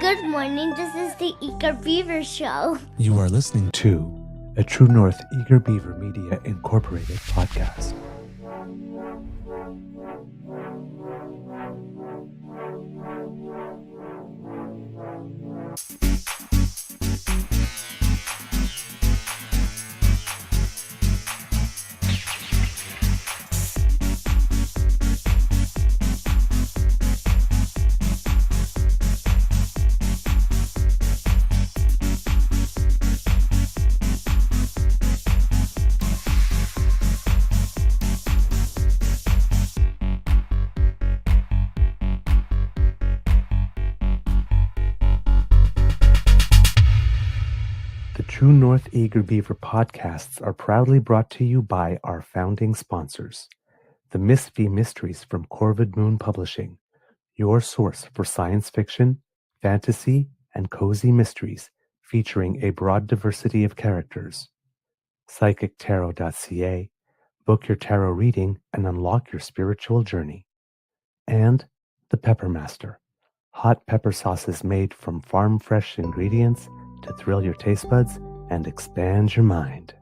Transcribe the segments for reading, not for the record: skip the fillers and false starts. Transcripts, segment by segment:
Good morning, this is the Eager Beaver Show. You are listening to a True North Eager Beaver Media Incorporated podcast. True North Eager Beaver podcasts are proudly brought to you by our founding sponsors, the Miss V Mysteries from Corvid Moon Publishing, your source for science fiction, fantasy, and cozy mysteries featuring a broad diversity of characters. PsychicTarot.ca, book your tarot reading and unlock your spiritual journey. And the Pepper Master, hot pepper sauces made from farm-fresh ingredients to thrill your taste buds and expand your mind.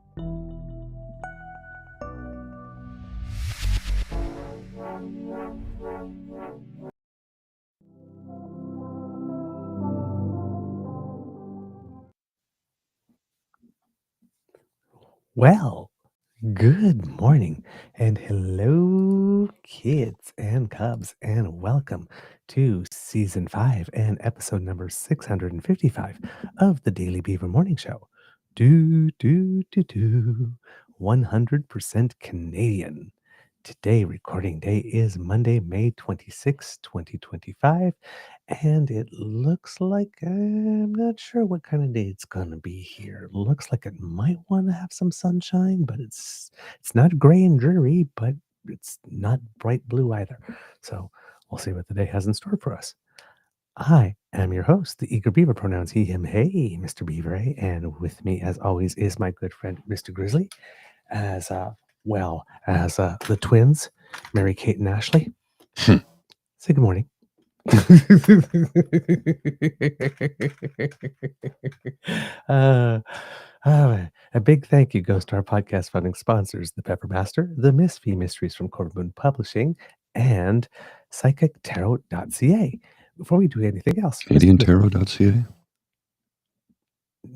Well, good morning and hello, kids and cubs, and welcome to Season 5 and episode number 655 of the Daily Beaver Morning Show. 100% Canadian. Today, recording day is Monday, May 26, 2025, and it looks like I'm not sure what kind of day it's going to be here. Looks like it might want to have some sunshine, but it's not gray and dreary, but it's not bright blue either. So we'll see what the day has in store for us. I am your host, the Eager Beaver, pronouns he, him, hey, Mr. Beaver, and with me, as always, is my good friend, Mr. Grizzly, as well as the twins, Mary Kate and Ashley. Say good morning. A big thank you goes to our podcast funding sponsors, the Pepper Master, the Miss V Mysteries from Corvid Moon Publishing, and PsychicTarot.ca. Before we do anything else, CanadianTarot.ca?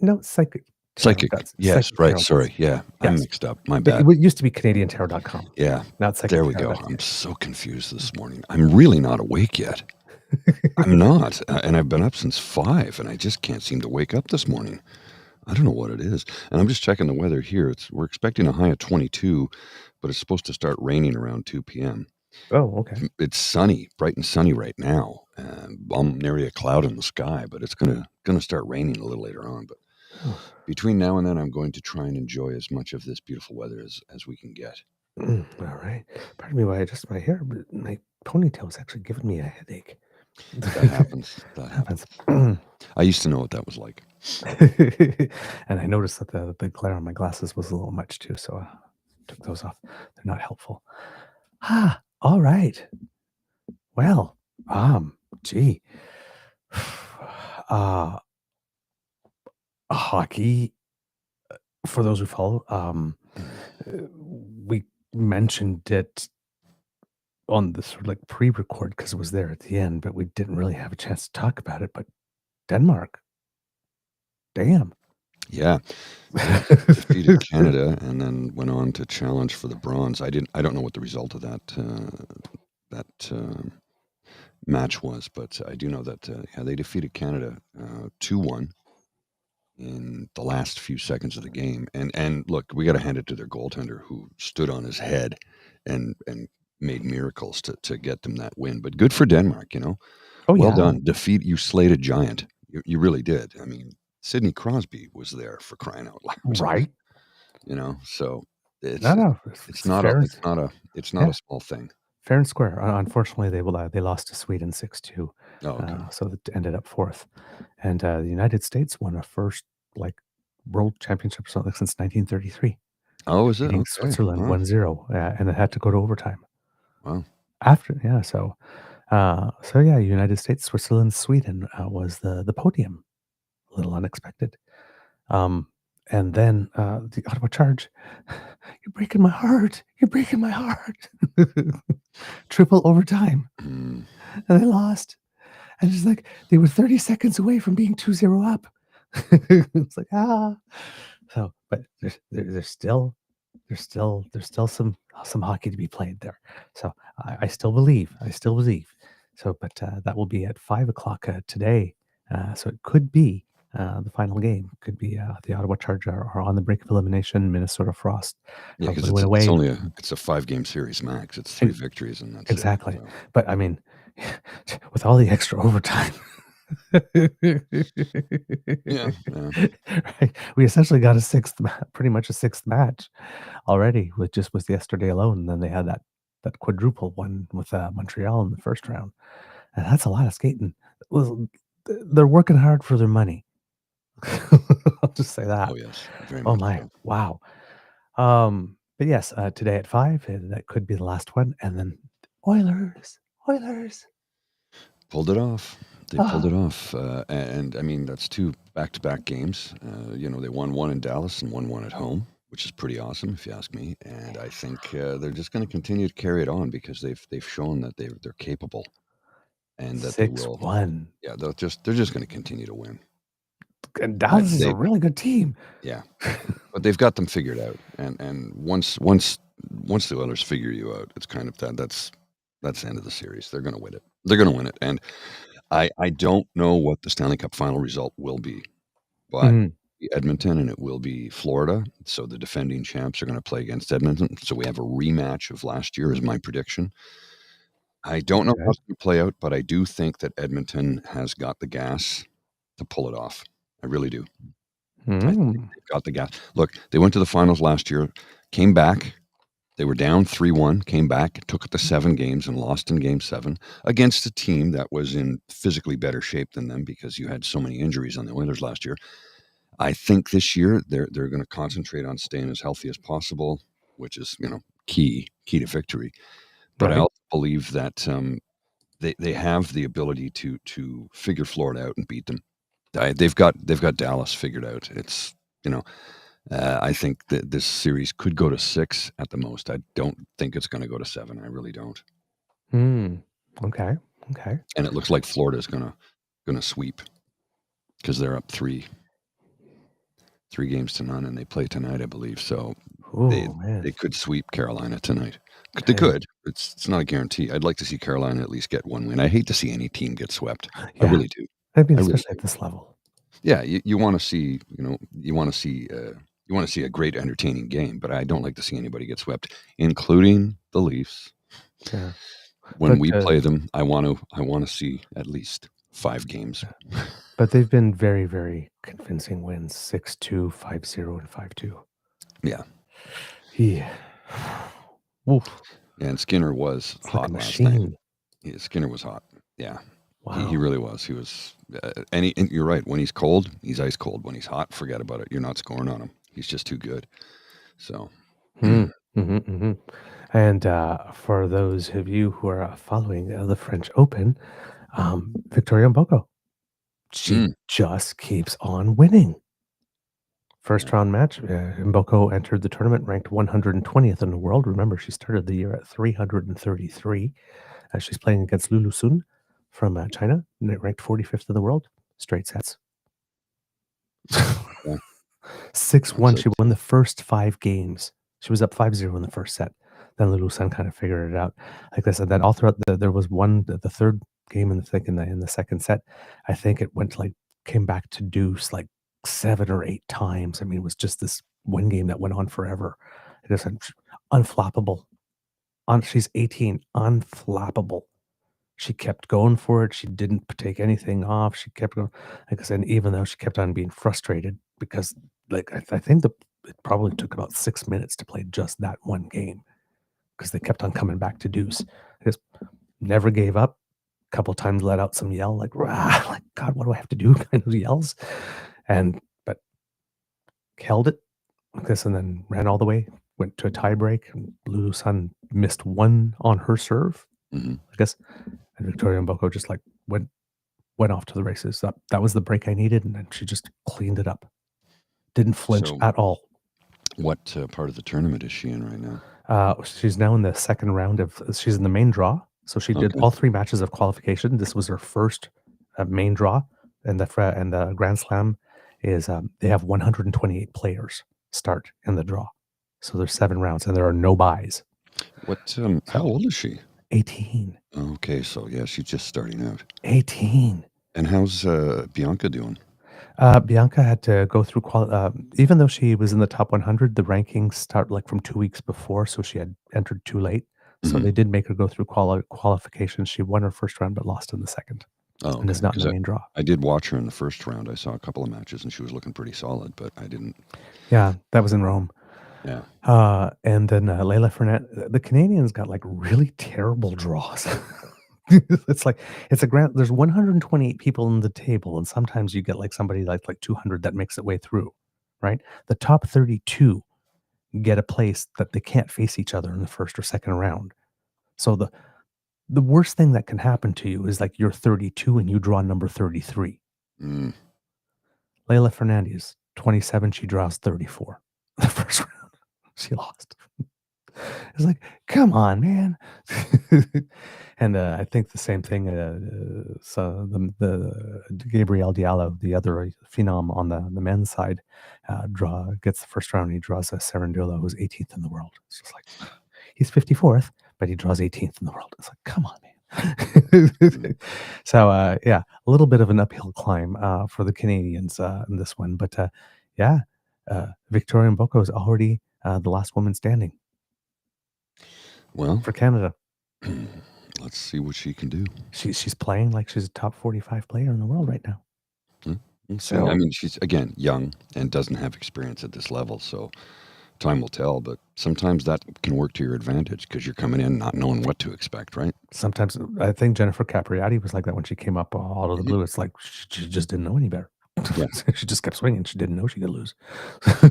No, Psychic. Yes, Psychic right. Tarot. Sorry. Yeah, I'm Yes. mixed up. My bad. It used to be CanadianTarot.com. Yeah. Now it's Psychic There we go. Tarot. I'm so confused this morning. I'm really not awake yet. I'm not. And I've been up since 5, and I just can't seem to wake up this morning. I don't know what it is. And I'm just checking the weather here. We're expecting a high of 22, but it's supposed to start raining around 2 p.m. Oh, okay. It's sunny, bright and sunny right now. I'm nary a cloud in the sky, but it's gonna start raining a little later on. But between now and then, I'm going to try and enjoy as much of this beautiful weather as we can get. All right. Pardon me while I adjust my hair, but my ponytail is actually giving me a headache. That happens. That happens. I used to know what that was like. And I noticed that the glare on my glasses was a little much too, so I took those off. They're not helpful. All right. Well, gee. Hockey, for those who follow, we mentioned it on the sort of like pre-record because it was there at the end, but we didn't really have a chance to talk about it. But Denmark, damn. Yeah. Defeated Canada and then went on to challenge for the bronze. I don't know what the result of that match was, but I do know that they defeated Canada 2-1 in the last few seconds of the game. And look, we got to hand it to their goaltender who stood on his head and made miracles to get them that win. But good for Denmark, Oh, well yeah. done. You slayed a giant. You really did. I mean, Sidney Crosby was there, for crying out loud. Right. So it's it's not Yeah. a small thing. Fair and square. Unfortunately, they lost to Sweden 6-2. Oh, okay. So it ended up fourth. And the United States won a first world championship or something since 1933. Oh, is it? Beating Okay. Switzerland Wow. 1-0, and it had to go to overtime. Wow. After, so So yeah, United States, Switzerland, Sweden was the podium. A little unexpected. And then the Ottawa Charge, you're breaking my heart. You're breaking my heart. Triple overtime. Mm. And they lost. And it's like they were 30 seconds away from being 2-0 up. It's like, So, but there's still some hockey to be played there. So I still believe. So, but that will be at 5 o'clock today. So it could be the final game. Could be the Ottawa Charge are on the brink of elimination. Minnesota Frost Yeah, because probably went it's away. only a 5-game series max. It's 3 victories and that's Exactly. it. So. But I mean, with all the extra overtime. Yeah. Right. We essentially got pretty much a sixth match already with yesterday alone. And then they had that quadruple one with Montreal in the first round, and that's a lot of skating. They're working hard for their money. I'll just say that. Oh yes, very Oh much my, so. wow. But yes, today at 5, that could be the last one, and then Oilers. Pulled it off. They pulled it off, and I mean that's 2 back-to-back games. They won one in Dallas and won one at home, which is pretty awesome if you ask me. And I think they're just going to continue to carry it on because they've shown that they're capable, and that they will. 6-1. Yeah, they're just going to continue to win. And Dallas is a really good team. Yeah, but they've got them figured out, and once the Oilers figure you out, it's kind of that's the end of the series. They're going to win it. They're going to win it, and I don't know what the Stanley Cup final result will be, but Edmonton and it will be Florida. So the defending champs are going to play against Edmonton. So we have a rematch of last year, is my prediction. I don't know how it's going to play out, but I do think that Edmonton has got the gas to pull it off. I really do. I think they've got the gas. Look, they went to the finals last year, came back. They were down 3-1, came back, took it to 7 games, and lost in Game 7 against a team that was in physically better shape than them because you had so many injuries on the Oilers last year. I think this year they're going to concentrate on staying as healthy as possible, which is key to victory. But I also believe that they have the ability to figure Florida out and beat them. They've got Dallas figured out. It's I think that this series could go to 6 at the most. I don't think it's going to go to 7. I really don't. Okay. And it looks like Florida is going to sweep because they're up 3 games to none, and they play tonight, I believe. So they could sweep Carolina tonight. They could. It's not a guarantee. I'd like to see Carolina at least get 1 win. I hate to see any team get swept. Yeah. I really do. I mean, especially at this level. Yeah, you want to see, you want to see a great entertaining game, but I don't like to see anybody get swept, including the Leafs. Yeah. When we play them, I want to see at least 5 games. But they've been very, very convincing wins: 6-2, 5-0, and 5-2. Yeah. Oof. And Skinner was hot last night. Skinner was hot. Yeah. Wow. He really was. He was, and you're right. When he's cold, he's ice cold. When he's hot, forget about it. You're not scoring on him. He's just too good. So. And for those of you who are following the French Open, Victoria Mboko, she just keeps on winning. First round match, Mboko entered the tournament ranked 120th in the world. Remember, she started the year at 333. She's playing against Lulu Sun from China, ranked 45th in the world. Straight sets. 6-1. She won the first 5 games. She was up 5-0 in the first set. Then Lulu Sun kind of figured it out. Like I said, that all throughout there was the third game in the second set. I think it came back to deuce 7 or 8 times. I mean, it was just this one game that went on forever. It was unflappable. She's 18, unflappable. She kept going for it. She didn't take anything off. She kept going. Like I said, even though she kept on being frustrated because, I think it probably took about 6 minutes to play just that one game because they kept on coming back to deuce. Just never gave up. A couple times let out some yell like God, what do I have to do? Kind of yells, but held it like this and then ran all the way. Went to a tie break. And Lulu Sun missed one on her serve, I guess. And Victoria Mboko just like went off to the races. That was the break I needed, and then she just cleaned it up. Didn't flinch So, at all. what part of the tournament is she in right now? She's now in the second round she's in the main draw. So she did Okay. all 3 matches of qualification. This was her first main draw, and the Grand Slam is they have 128 players start in the draw. So there's 7 rounds, and there are no buys. How old is she? 18. Okay, so yeah, she's just starting out. 18. And how's Bianca doing? Bianca had to go through even though she was in the top 100, the rankings start like from 2 weeks before, so she had entered too late. So they did make her go through qualification. She won her first round, but lost in the second, Oh, and is okay. not in the 'Cause main draw. I did watch her in the first round. I saw a couple of matches, and she was looking pretty solid, but I didn't. Yeah, that was in Rome. Yeah. And then Leila Fernandez. The Canadians got like really terrible draws. It's like it's a grand. There's 128 people in the table, and sometimes you get like somebody like 200 that makes it way through, right? The top 32 get a place that they can't face each other in the first or second round. So the worst thing that can happen to you is like you're 32 and you draw number 33. Mm. Leila Fernandez, 27, she draws 34. The first round, she lost. It's like, come on, man. And I think the same thing. So the Gabriel Diallo, the other phenom on the men's side, gets the first round. And he draws a Serendula, who's 18th in the world. It's just like he's 54th, but he draws 18th in the world. It's like, come on, man. So yeah, a little bit of an uphill climb for the Canadians in this one, but yeah, Victoria Mboko is already the last woman standing. Well, for Canada. Let's see what she can do. She's playing like she's a top 45 player in the world right now. So I mean, she's again young and doesn't have experience at this level, so time will tell. But sometimes that can work to your advantage because you're coming in not knowing what to expect, right? Sometimes I think Jennifer Capriati was like that when she came up out of the blue. It's like she just didn't know any better. Yeah. She just kept swinging. She didn't know she could lose.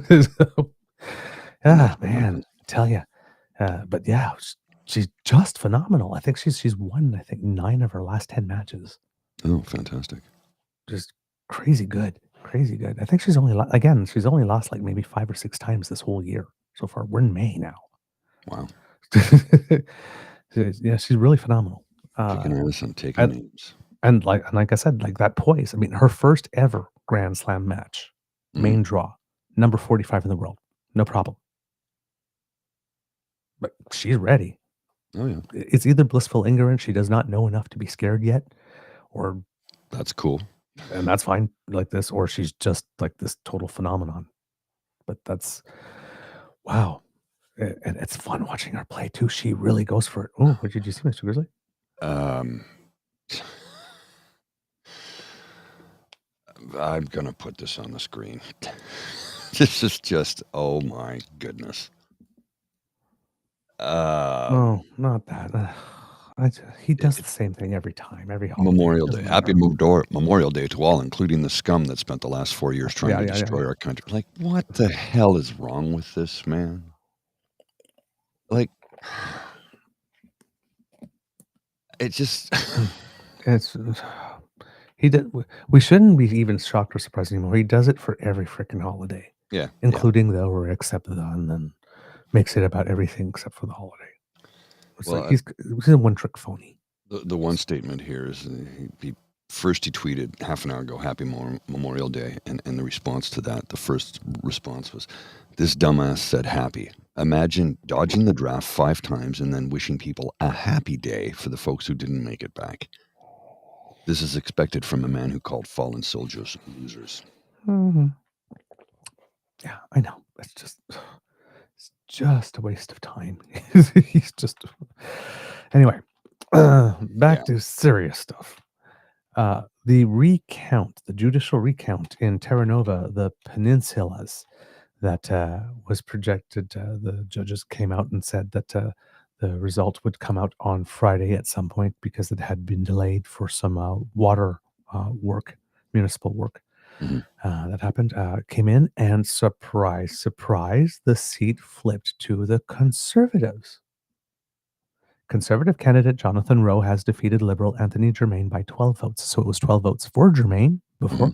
So, man, I tell you. But yeah, she's just phenomenal. I think she's won 9 of her last 10 matches. Oh, fantastic! Just crazy good. I think she's only lost like maybe 5 or 6 times this whole year so far. We're in May now. Wow. Yeah, she's really phenomenal. Taking names. And like I said, like that poise. I mean, her first ever Grand Slam match, main draw, number 45 in the world, no problem. But she's ready. Oh yeah. It's either blissful ignorance, she does not know enough to be scared yet, or that's cool, and that's fine like this, or she's just like this total phenomenon. But that's wow. And it's fun watching her play too. She really goes for it. Oh, what did you see, Mr. Grizzly? I'm gonna put this on the screen. This is just, oh my goodness. No, not that. He does the same thing every time, every holiday. Memorial Day. Happy Memorial Day to all, including the scum that spent the last 4 years trying to destroy our country. Like, what the hell is wrong with this man? Like, it just we shouldn't be even shocked or surprised anymore. He does it for every freaking holiday. Yeah. Including the or except the, and then makes it about everything except for the holiday. It's like he's a one-trick phony. The one statement here is he tweeted half an hour ago, Happy Memorial Day, and the response to that, the first response was, this dumbass said happy. Imagine dodging the draft 5 times and then wishing people a happy day for the folks who didn't make it back. This is expected from a man who called fallen soldiers losers. Mm-hmm. Yeah, I know. It's just a waste of time. He's just anyway. Back to serious stuff. The recount, the judicial recount in Terra Nova, the peninsulas, that was projected. The judges came out and said that the result would come out on Friday at some point because it had been delayed for some water work, municipal work. That happened, came in, and surprise, the seat flipped to the Conservatives. Conservative candidate Jonathan Rowe has defeated Liberal Anthony Germain by 12 votes. So it was 12 votes for Germain before.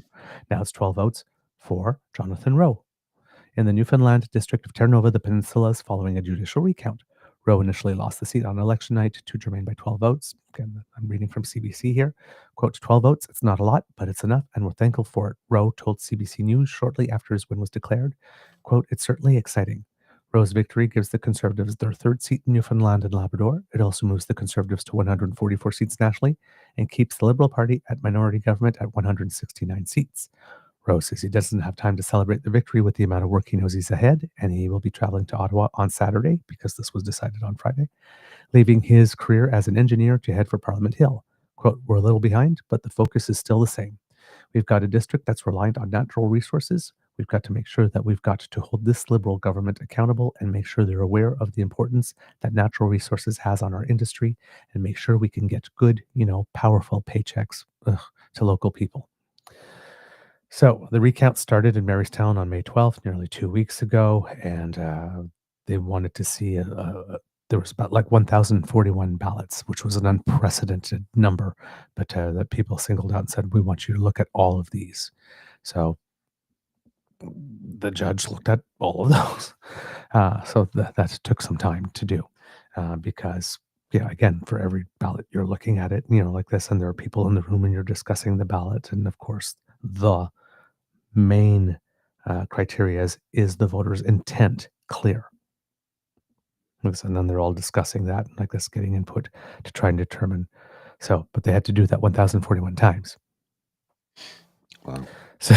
Now it's 12 votes for Jonathan Rowe. In the Newfoundland district of Terre-Neuve, the peninsula is following a judicial recount. Rowe initially lost the seat on election night to Germain by 12 votes. Again, I'm reading from CBC here. Quote, 12 votes, it's not a lot, but it's enough, and we're thankful for it. Rowe told CBC News shortly after his win was declared. Quote, it's certainly exciting. Rowe's victory gives the Conservatives their third seat in Newfoundland and Labrador. It also moves the Conservatives to 144 seats nationally and keeps the Liberal Party at minority government at 169 seats. Rowe says he doesn't have time to celebrate the victory with the amount of work he knows he's ahead, and he will be traveling to Ottawa on Saturday, because this was decided on Friday, leaving his career as an engineer to head for Parliament Hill. Quote, we're a little behind, but the focus is still the same. We've got a district that's reliant on natural resources. We've got to make sure that we've got to hold this Liberal government accountable and make sure they're aware of the importance that natural resources has on our industry, and make sure we can get good, powerful paychecks to local people. So the recount started in Marystown on May 12th, nearly 2 weeks ago, and they wanted to see there was about 1,041 ballots, which was an unprecedented number, but that people singled out and said, we want you to look at all of these. So the judge looked at all of those. So that took some time to do because, again, for every ballot you're looking at it, like this, and there are people in the room and you're discussing the ballot. And of course, the main criteria is the voter's intent clear. And then they're all discussing that, like this, getting input to try and determine. So, but they had to do that 1,041 times. Wow. So,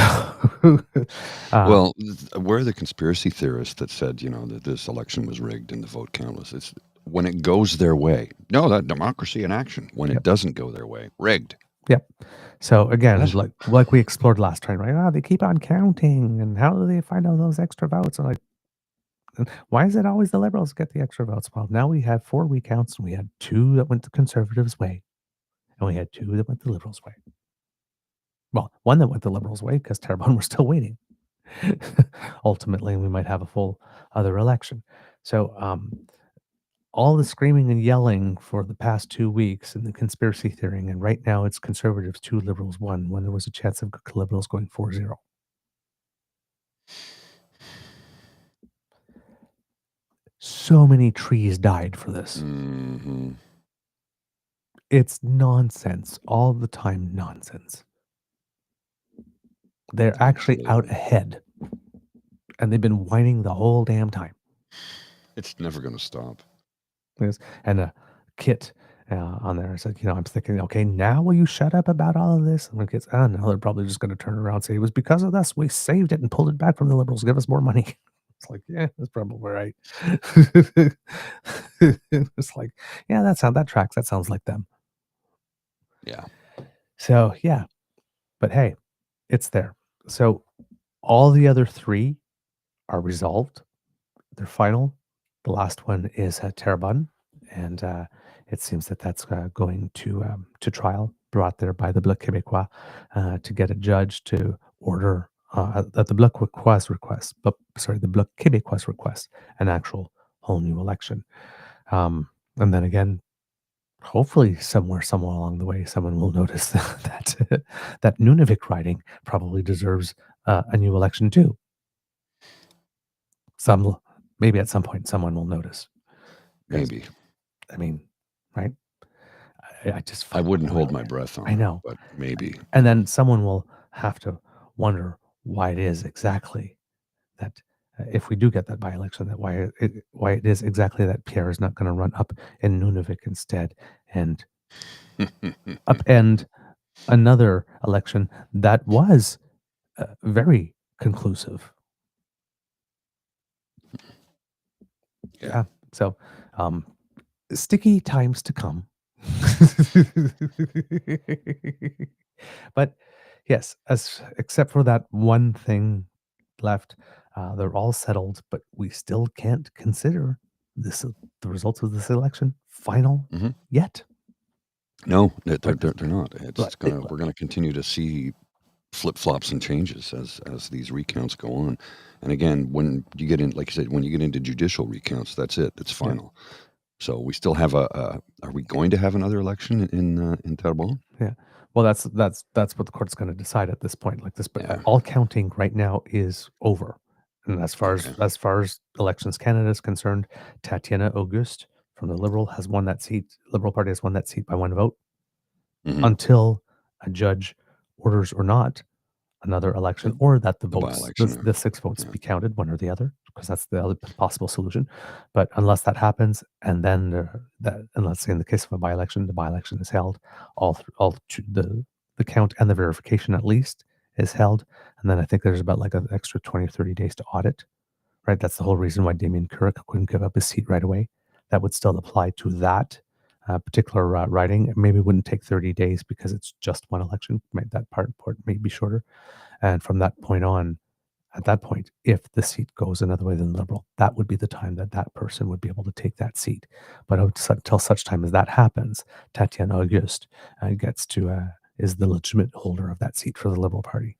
well, where are the conspiracy theorists that said, that this election was rigged and the vote count was? It's when it goes their way. No, that democracy in action. When it doesn't go their way, rigged. Yep. So again, like we explored last time, right? They keep on counting, and how do they find all those extra votes? And why is it always the Liberals get the extra votes? Well, now we have 4 recounts, and we had 2 that went the Conservatives' way, and we had 2 that went the Liberals' way. Well, 1 that went the Liberals' way because Terrebonne were still waiting. Ultimately, we might have a full other election. So all the screaming and yelling for the past 2 weeks and the conspiracy theorying, and right now it's Conservatives 2, Liberals 1, when there was a chance of Liberals going 4-0. So many trees died for this. Mm-hmm. It's nonsense. All the time nonsense. They're actually out ahead. And they've been whining the whole damn time. It's never going to stop. And Kit on there said, I'm thinking, okay, now will you shut up about all of this? And the kids, no, they're probably just going to turn around and say, it was because of us. We saved it and pulled it back from the Liberals. Give us more money. It's like, yeah, that's probably right. It's like, yeah, that tracks. That sounds like them. Yeah. So, yeah. But hey, it's there. So all the other 3 are resolved. They're final. The last one is Terrebonne, and it seems that that's going to trial, brought there by the Bloc Québécois to get a judge to order at the Bloc Québécois request an actual whole new election. And then again, hopefully somewhere along the way, someone will notice that Nunavik riding probably deserves a new election too. Maybe at some point someone will notice. Maybe. I mean, right? I wouldn't hold my breath on I know. But maybe. And then someone will have to wonder why it is exactly that if we do get that by-election, that why it is exactly that Pierre is not going to run up in Nunavik instead and upend another election that was very conclusive. Yeah. So, sticky times to come. But yes, except for that one thing left, they're all settled, but we still can't consider the results of this election final yet. No, they're not. We're gonna continue to see flip-flops and changes as these recounts go on. And again, when you get in, like you said, when you get into judicial recounts, that's it. It's final. So we still have are we going to have another election in Terrebonne? Yeah. Well, that's what the court's going to decide at this point. Like this, but Yeah. all counting right now is over. And as far Okay. as Elections Canada is concerned, Tatiana Auguste from the Liberal has won that seat. Liberal Party has won that seat by one vote Hmm. until a judge orders or not another election, The, or that the the votes, by-election. the 6 votes Yeah. be counted, one or the other, because that's the other possible solution. But unless that happens, and then and let's say in the case of a by-election, the by-election is held, the count and the verification at least is held, and then I think there's about like an extra 20 or 30 days to audit. Right, that's the whole reason why Damien Couric couldn't give up his seat right away. That would still apply to that particular riding. It maybe wouldn't take 30 days because it's just one election. That part may be shorter. And from that point on, at that point, if the seat goes another way than Liberal, that would be the time that that person would be able to take that seat. But until such time as that happens, Tatiana Auguste is the legitimate holder of that seat for the Liberal Party.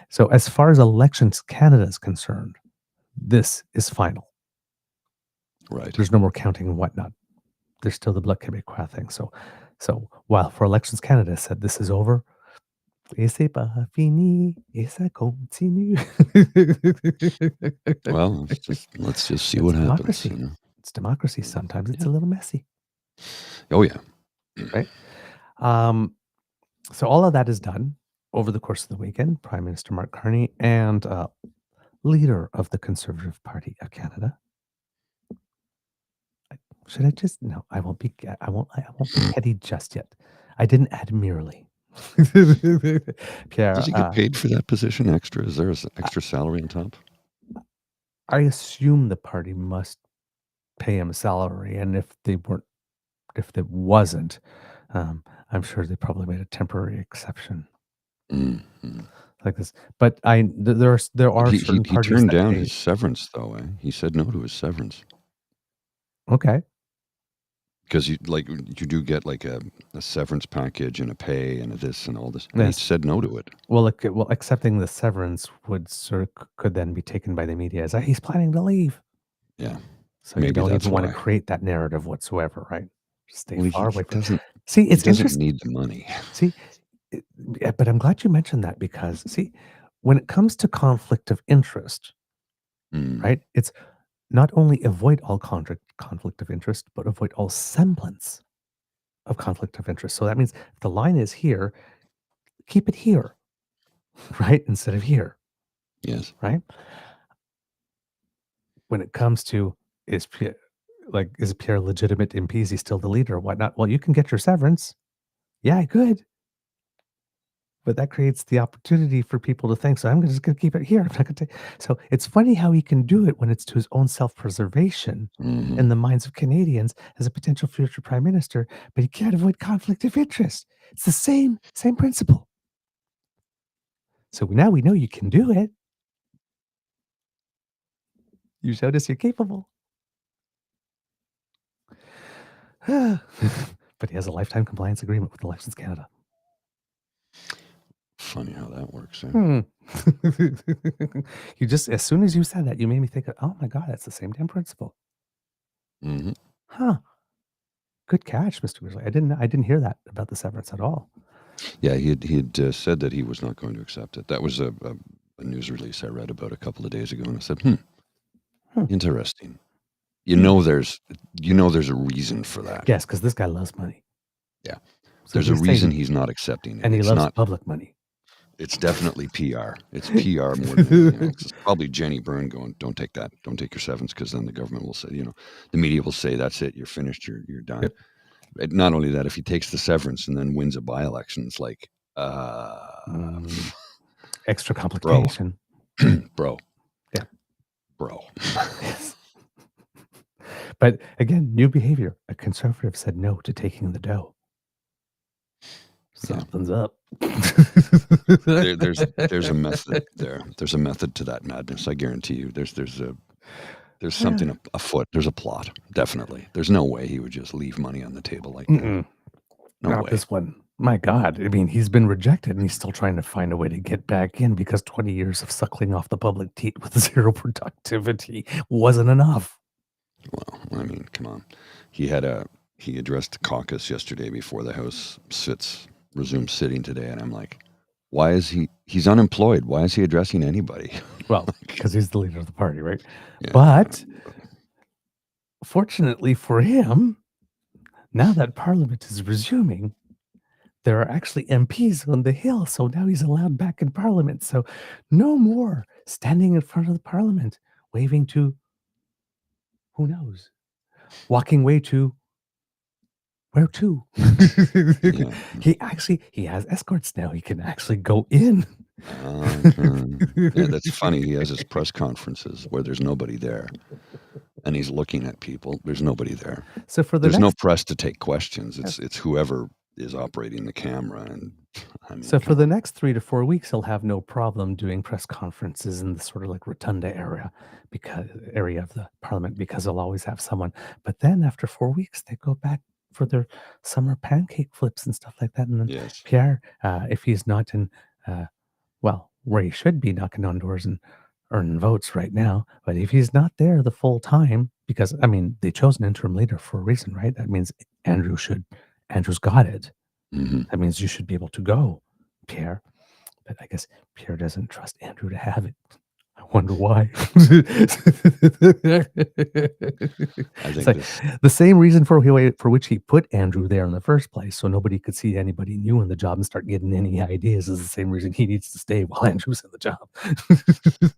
So as far as Elections Canada is concerned, this is final. Right. There's no more counting and whatnot. There's still the Bloc Québécois thing. So while for Elections Canada said this is over, et c'est pas fini, et ça continue. Well, let's just see It's what democracy. happens. You know? It's democracy. Sometimes it's a little messy. Oh yeah. Right. So all of that is done over the course of the weekend. Prime Minister Mark Carney and leader of the Conservative Party of Canada. Should I just no? I won't be. I won't be petty just yet. I didn't add merely. Pierre, Does he get paid for that position extra? Is there an extra salary on top? I assume the party must pay him a salary, and if it wasn't, I'm sure they probably made a temporary exception. Mm-hmm. Like this, but there are certain he parties turned that down pay. his severance though. He said no to his severance. Okay. Because you do get like a severance package and a pay and a this and all this. And Yes. he said no to it. Well, accepting the severance could then be taken by the media as he's planning to leave. Yeah. So maybe you don't even want to create that narrative whatsoever, right? Just stay far away from it. See, it's he doesn't interesting. need the money. See, but I'm glad you mentioned that because see, when it comes to conflict of interest, right? It's not only avoid all conflict of interest, but avoid all semblance of conflict of interest. So that means if the line is here, keep it here, right? Instead of here. Yes. Right? When it comes to is Pierre legitimate MP? Is he still the leader or whatnot? Well, you can get your severance. Yeah, good. But that creates the opportunity for people to think, so I'm just going to keep it here. I'm not going to. So it's funny how he can do it when it's to his own self-preservation in the minds of Canadians as a potential future prime minister, but he can't avoid conflict of interest. It's the same principle. So now we know you can do it. You showed us you're capable. But he has a lifetime compliance agreement with Elections Canada. Funny how that works. You just, as soon as you said that, you made me think of, oh my God, that's the same damn principle. Huh. Good catch, Mr. Grizzly. I didn't hear that about the severance at all. Yeah, he had said that he was not going to accept it. That was a news release I read about a couple of days ago, and I said, interesting. You know, there's a reason for that. Yes, because this guy loves money. Yeah, so there's a reason he's not accepting it, and he loves public money. It's definitely PR. It's PR more than anything else. It's probably Jenny Byrne going, "Don't take that. Don't take your severance," because then the government will say, the media will say, "That's it. You're finished. You're done." Yep. Not only that, if he takes the severance and then wins a by-election, it's like, extra complication, bro. Yeah, bro. But again, new behavior. A conservative said no to taking the dough. Something's up. There's a method there. There's a method to that madness. I guarantee you. There's something afoot. There's a plot. Definitely. There's no way he would just leave money on the table like that. Not this one. My God. I mean, he's been rejected and he's still trying to find a way to get back in because 20 years of suckling off the public teat with zero productivity wasn't enough. Well, I mean, come on. He addressed the caucus yesterday before the House resumes sitting today, and I'm like, why is he's unemployed? Why is he addressing anybody? Well, because he's the leader of the party, right? Yeah. But fortunately for him, now that Parliament is resuming, there are actually MPs on the Hill, so now he's allowed back in Parliament. So no more standing in front of the Parliament, waving to who knows, walking way to where to. Yeah. He has escorts now. He can actually go in. Yeah, that's funny. He has his press conferences where there's nobody there, and he's looking at people. There's nobody there. So for there's no press to take questions. It's whoever is operating the camera, and I mean, so for the next 3 to 4 weeks, he'll have no problem doing press conferences in the sort of like rotunda area of the Parliament, because they'll always have someone. But then after 4 weeks, they go back for their summer pancake flips and stuff like that. And then yes. Pierre, if he's not in, where he should be knocking on doors and earning votes right now, but if he's not there the full time, because I mean, they chose an interim leader for a reason, right? That means Andrew's got it. Mm-hmm. That means you should be able to go, Pierre. But I guess Pierre doesn't trust Andrew to have it. I wonder why. I think it's like the same reason for which he put Andrew there in the first place, so nobody could see anybody new in the job and start getting any ideas, is the same reason he needs to stay while Andrew's in the job.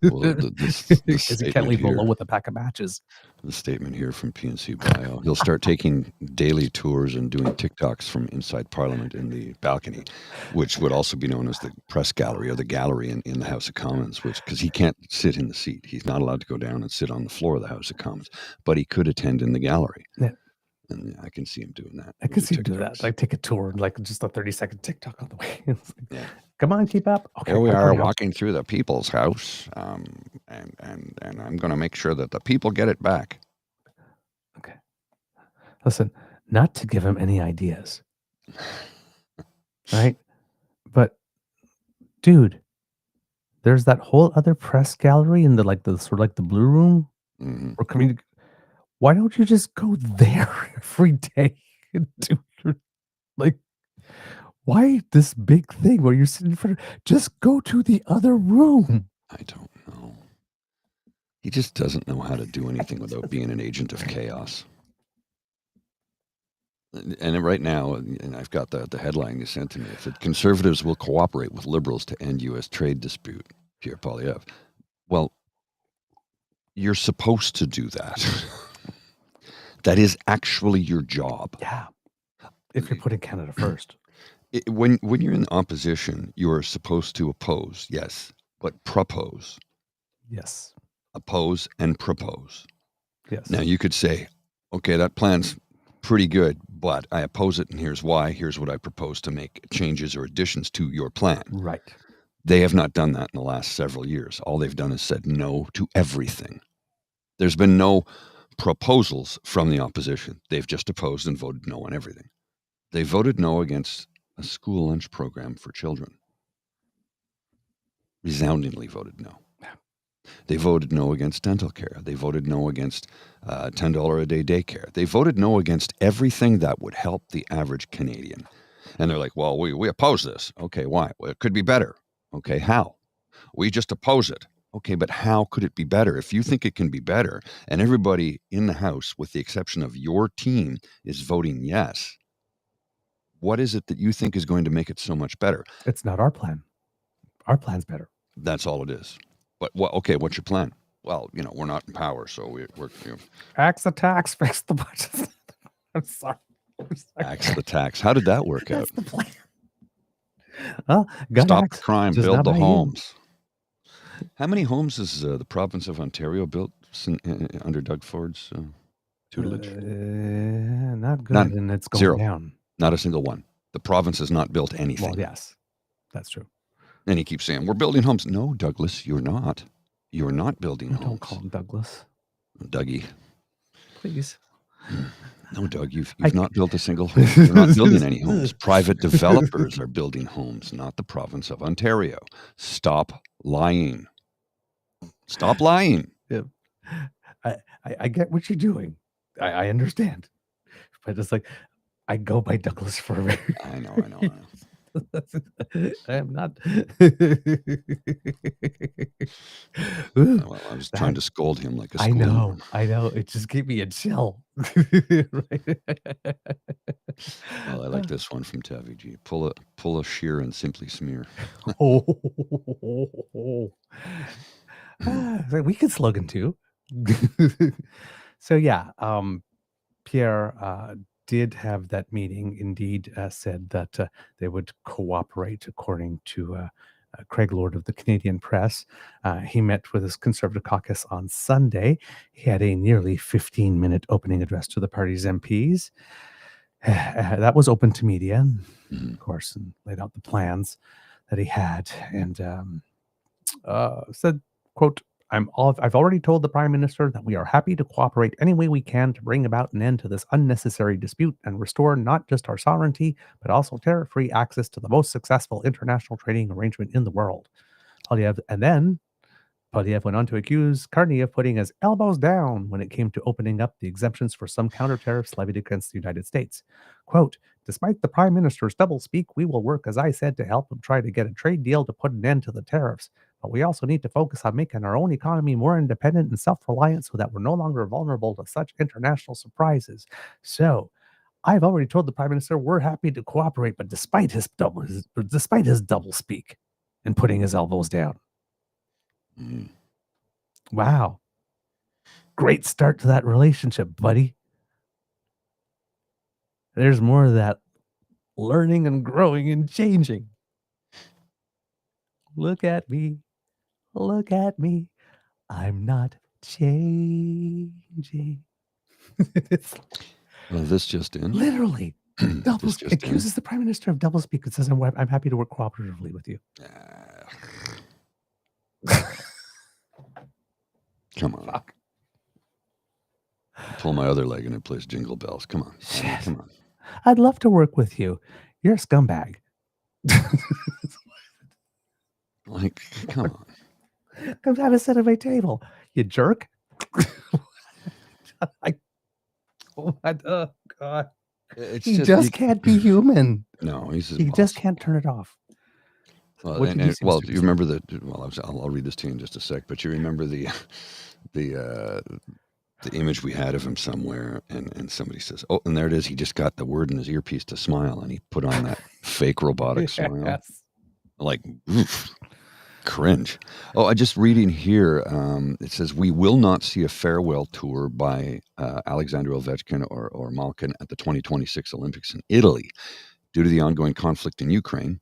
Well, because he can't leave below with a pack of matches. The statement here from PNC Bio: he'll start taking daily tours and doing TikToks from inside Parliament in the balcony, which would also be known as the press gallery or the gallery in the House of Commons, because he can't sit in the seat. He's not allowed to go down and sit on the floor of the House of Commons, but he could attend in the gallery. Yeah. And I can see him doing that. I can see him do that. Like take a tour, like just a 30-second TikTok on the way. Yeah. Come on, keep up. Okay, here we are walking through the people's house, and I'm going to make sure that the people get it back. Okay. Listen, not to give him any ideas, right? But, dude, there's that whole other press gallery in the sort of like the blue room. Mm-hmm. Or community. Why don't you just go there every day and do why this big thing where you're sitting in front of? Just go to the other room. I don't know. He just doesn't know how to do anything without being an agent of chaos. And right now, and I've got the headline you sent to me, if conservatives will cooperate with liberals to end U.S. trade dispute, Pierre Poilièvre. Well, you're supposed to do that. That is actually your job. Yeah. If you're putting Canada first. When you're in opposition, you are supposed to oppose, yes, but propose. Yes. Oppose and propose. Yes. Now you could say, okay, that plan's pretty good, but I oppose it, and here's why. Here's what I propose to make changes or additions to your plan. Right. They have not done that in the last several years. All they've done is said no to everything. There's been no proposals from the opposition. They've just opposed and voted no on everything. They voted no against a school lunch program for children. Resoundingly voted no. They voted no against dental care. They voted no against $10 a day daycare. They voted no against everything that would help the average Canadian. And they're like, well, we oppose this. Okay, why? Well, it could be better. Okay, how? We just oppose it. Okay, but how could it be better? If you think it can be better, and everybody in the House, with the exception of your team, is voting yes, what is it that you think is going to make it so much better? It's not our plan. Our plan's better. That's all it is. But okay, what's your plan? Well, we're not in power, so we're axe the tax, fix the budget. I'm sorry. Axe the tax. How did that work out? That's the plan. Well, stop the crime, build the homes. How many homes has the province of Ontario built under Doug Ford's tutelage? Not good, None. and it's going Zero. down. Not a single one. The province has not built anything. Well, yes, that's true. And he keeps saying, we're building homes. No, Douglas, you're not. You're not building homes. Don't call him Douglas. Dougie. Please. No, Doug, you've not built a single home. You're not building any homes. Private developers are building homes, not the province of Ontario. Stop lying. Stop lying. Yeah. I get what you're doing. I understand. But it's like, I go by Douglas Furby. I know. I am not. Well, I was trying to scold him like a schoolmarm. I know. It just gave me a chill. Right? Well, I like this one from Tavi G. Pull a shear and simply smear. We could slogan too. So yeah, Pierre did have that meeting. Indeed, said that they would cooperate, according to Craig Lord of the Canadian Press. He met with his Conservative caucus on Sunday. He had a nearly 15-minute opening address to the party's MPs. That was open to media, of course, and laid out the plans that he had, and said, quote, I've already told the Prime Minister that we are happy to cooperate any way we can to bring about an end to this unnecessary dispute and restore not just our sovereignty, but also tariff-free access to the most successful international trading arrangement in the world. Poilièvre went on to accuse Carney of putting his elbows down when it came to opening up the exemptions for some counter tariffs levied against the United States. Quote, despite the Prime Minister's doublespeak, we will work, as I said, to help him try to get a trade deal to put an end to the tariffs. But we also need to focus on making our own economy more independent and self-reliant so that we're no longer vulnerable to such international surprises. So, I've already told the Prime Minister we're happy to cooperate, but despite his doublespeak and putting his elbows down. Wow. Great start to that relationship, buddy. There's more of that learning and growing and changing. Look at me. Look at me. I'm not changing. Well, this just in. Literally. Accuses the Prime Minister of doublespeak and says, I'm happy to work cooperatively with you. Come on. Fuck. Pull my other leg and it plays Jingle Bells. Come on. Shit. Come on. I'd love to work with you. You're a scumbag. Like, come on. Come have a sit at my table, you jerk. Oh God. He just can't be human. No, he just can't turn it off. Well, do you remember the? Well, I'll read this to you in just a sec. But you remember the image we had of him somewhere, and somebody says, "Oh, and there it is. He just got the word in his earpiece to smile, and he put on that fake robotic smile." Yes. Like, oof, cringe. Oh, I just reading here. It says we will not see a farewell tour by Alexander Ovechkin or Malkin at the 2026 Olympics in Italy due to the ongoing conflict in Ukraine.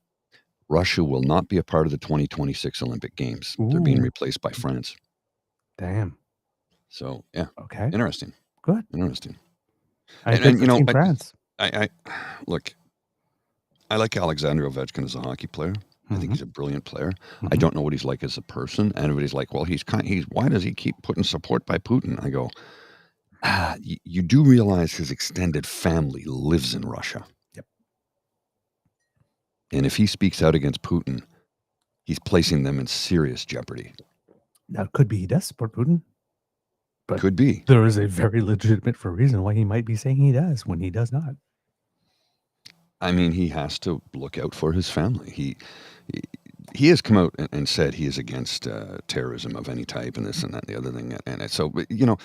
Russia will not be a part of the 2026 Olympic Games. Ooh. They're being replaced by France. Damn. So yeah. Okay. Interesting. Good. Interesting. And you know, France. I look. I like Alexander Ovechkin as a hockey player. I think he's a brilliant player. I don't know what he's like as a person. Everybody's like, well, he's why does he keep putting support by Putin? I go, you do realize his extended family lives in Russia. Yep. And if he speaks out against Putin, he's placing them in serious jeopardy. Now, it could be he does support Putin. But could be. There is a very legitimate reason why he might be saying he does when he does not. I mean, he has to look out for his family. He has come out and said he is against terrorism of any type and this and that and the other thing. And so, you know,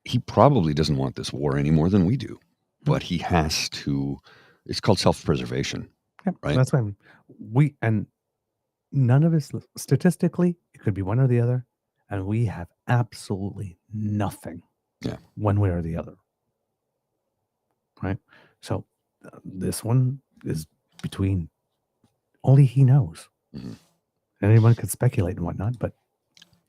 he probably doesn't want this war any more than we do. But he has to. It's called self-preservation. Yeah, right? That's why and none of us, statistically, it could be one or the other. And we have absolutely nothing one way or the other. Right? So this one is between only he knows. Mm-hmm. Anyone could speculate and whatnot, but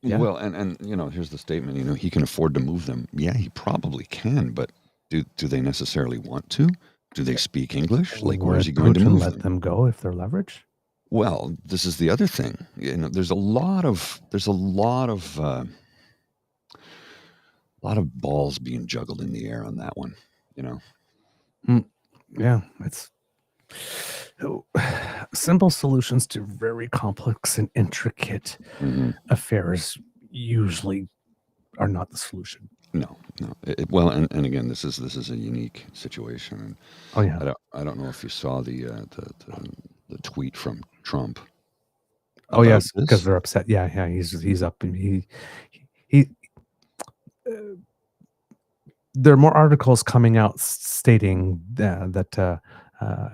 yeah. Well, and you know, here's the statement. You know, he can afford to move them. Yeah, he probably can, but do they necessarily want to? Do they speak English? Like, where is he going to move let them go if they're leveraged? Well, this is the other thing. You know, there's a lot of balls being juggled in the air on that one. You know. Yeah, it's simple solutions to very complex and intricate affairs usually are not the solution. No. Well, and again, this is a unique situation. And Oh yeah. I don't know if you saw the tweet from Trump Oh about yes, because this. they're upset. Yeah, he's up and he there are more articles coming out stating that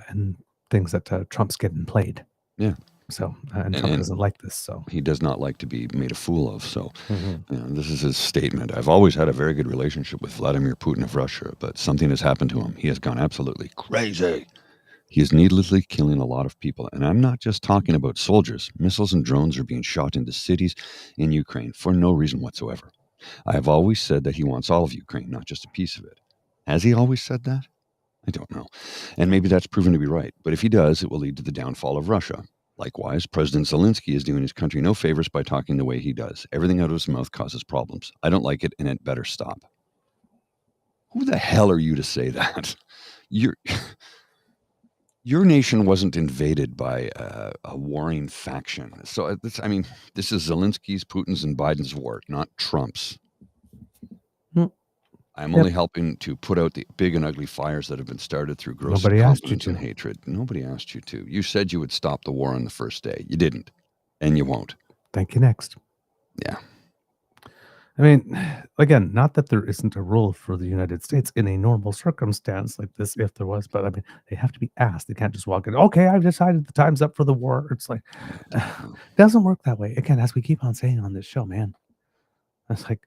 and things that Trump's getting played. Yeah. So and Trump doesn't like this. So he does not like to be made a fool of. So mm-hmm. this is his statement. I've always had a very good relationship with Vladimir Putin of Russia, but something has happened to him. He has gone absolutely crazy. He is needlessly killing a lot of people. And I'm not just talking about soldiers. Missiles and drones are being shot into cities in Ukraine for no reason whatsoever. I have always said that he wants all of Ukraine, not just a piece of it. Has he always said that? I don't know. And maybe that's proven to be right. But if he does, it will lead to the downfall of Russia. Likewise, President Zelensky is doing his country no favors by talking the way he does. Everything out of his mouth causes problems. I don't like it, and it better stop. Who the hell are you to say that? Your nation wasn't invaded by a warring faction. So, this is Zelensky's, Putin's, and Biden's war, not Trump's. I'm only helping to put out the big and ugly fires that have been started through gross incompetence and hatred. Nobody asked you to. You said you would stop the war on the first day. You didn't, and you won't. Thank you. Next. Yeah. I mean, again, not that there isn't a role for the United States in a normal circumstance like this, if there was, but I mean, they have to be asked. They can't just walk in, okay, I've decided the time's up for the war. It's like, it doesn't work that way. Again, as we keep on saying on this show, man, it's like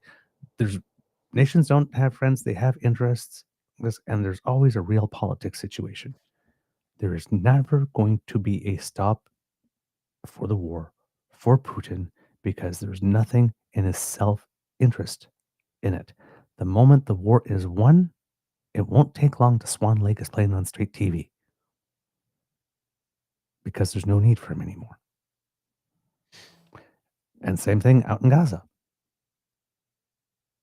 nations don't have friends, they have interests, and there's always a real politics situation. There is never going to be a stop for the war for Putin because there's nothing in his self-interest in it. The moment the war is won, it won't take long to Swan Lake is playing on straight TV because there's no need for him anymore. And same thing out in Gaza,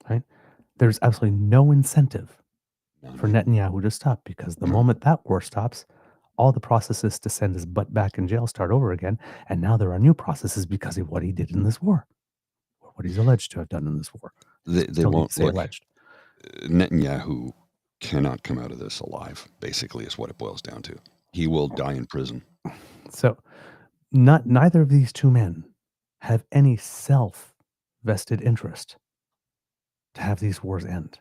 right? There's absolutely no incentive for Netanyahu to stop because the moment that war stops, all the processes to send his butt back in jail start over again. And now there are new processes because of what he did in this war, or what he's alleged to have done in this war. They won't say alleged. Netanyahu cannot come out of this alive, basically, is what it boils down to. He will die in prison. So neither of these two men have any self-vested interest to have these wars end.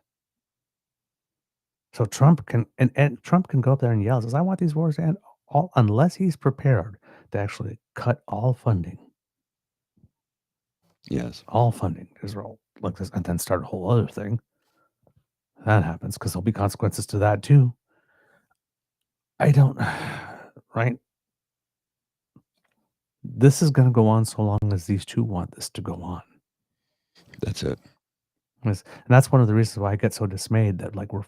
So Trump can and Trump can go up there and yell, says, I want these wars to end, unless he's prepared to actually cut all funding. Yes. All funding Israel like this, and then start a whole other thing. That happens because there'll be consequences to that too. Right? This is going to go on so long as these two want this to go on. That's it. And that's one of the reasons why I get so dismayed that like we're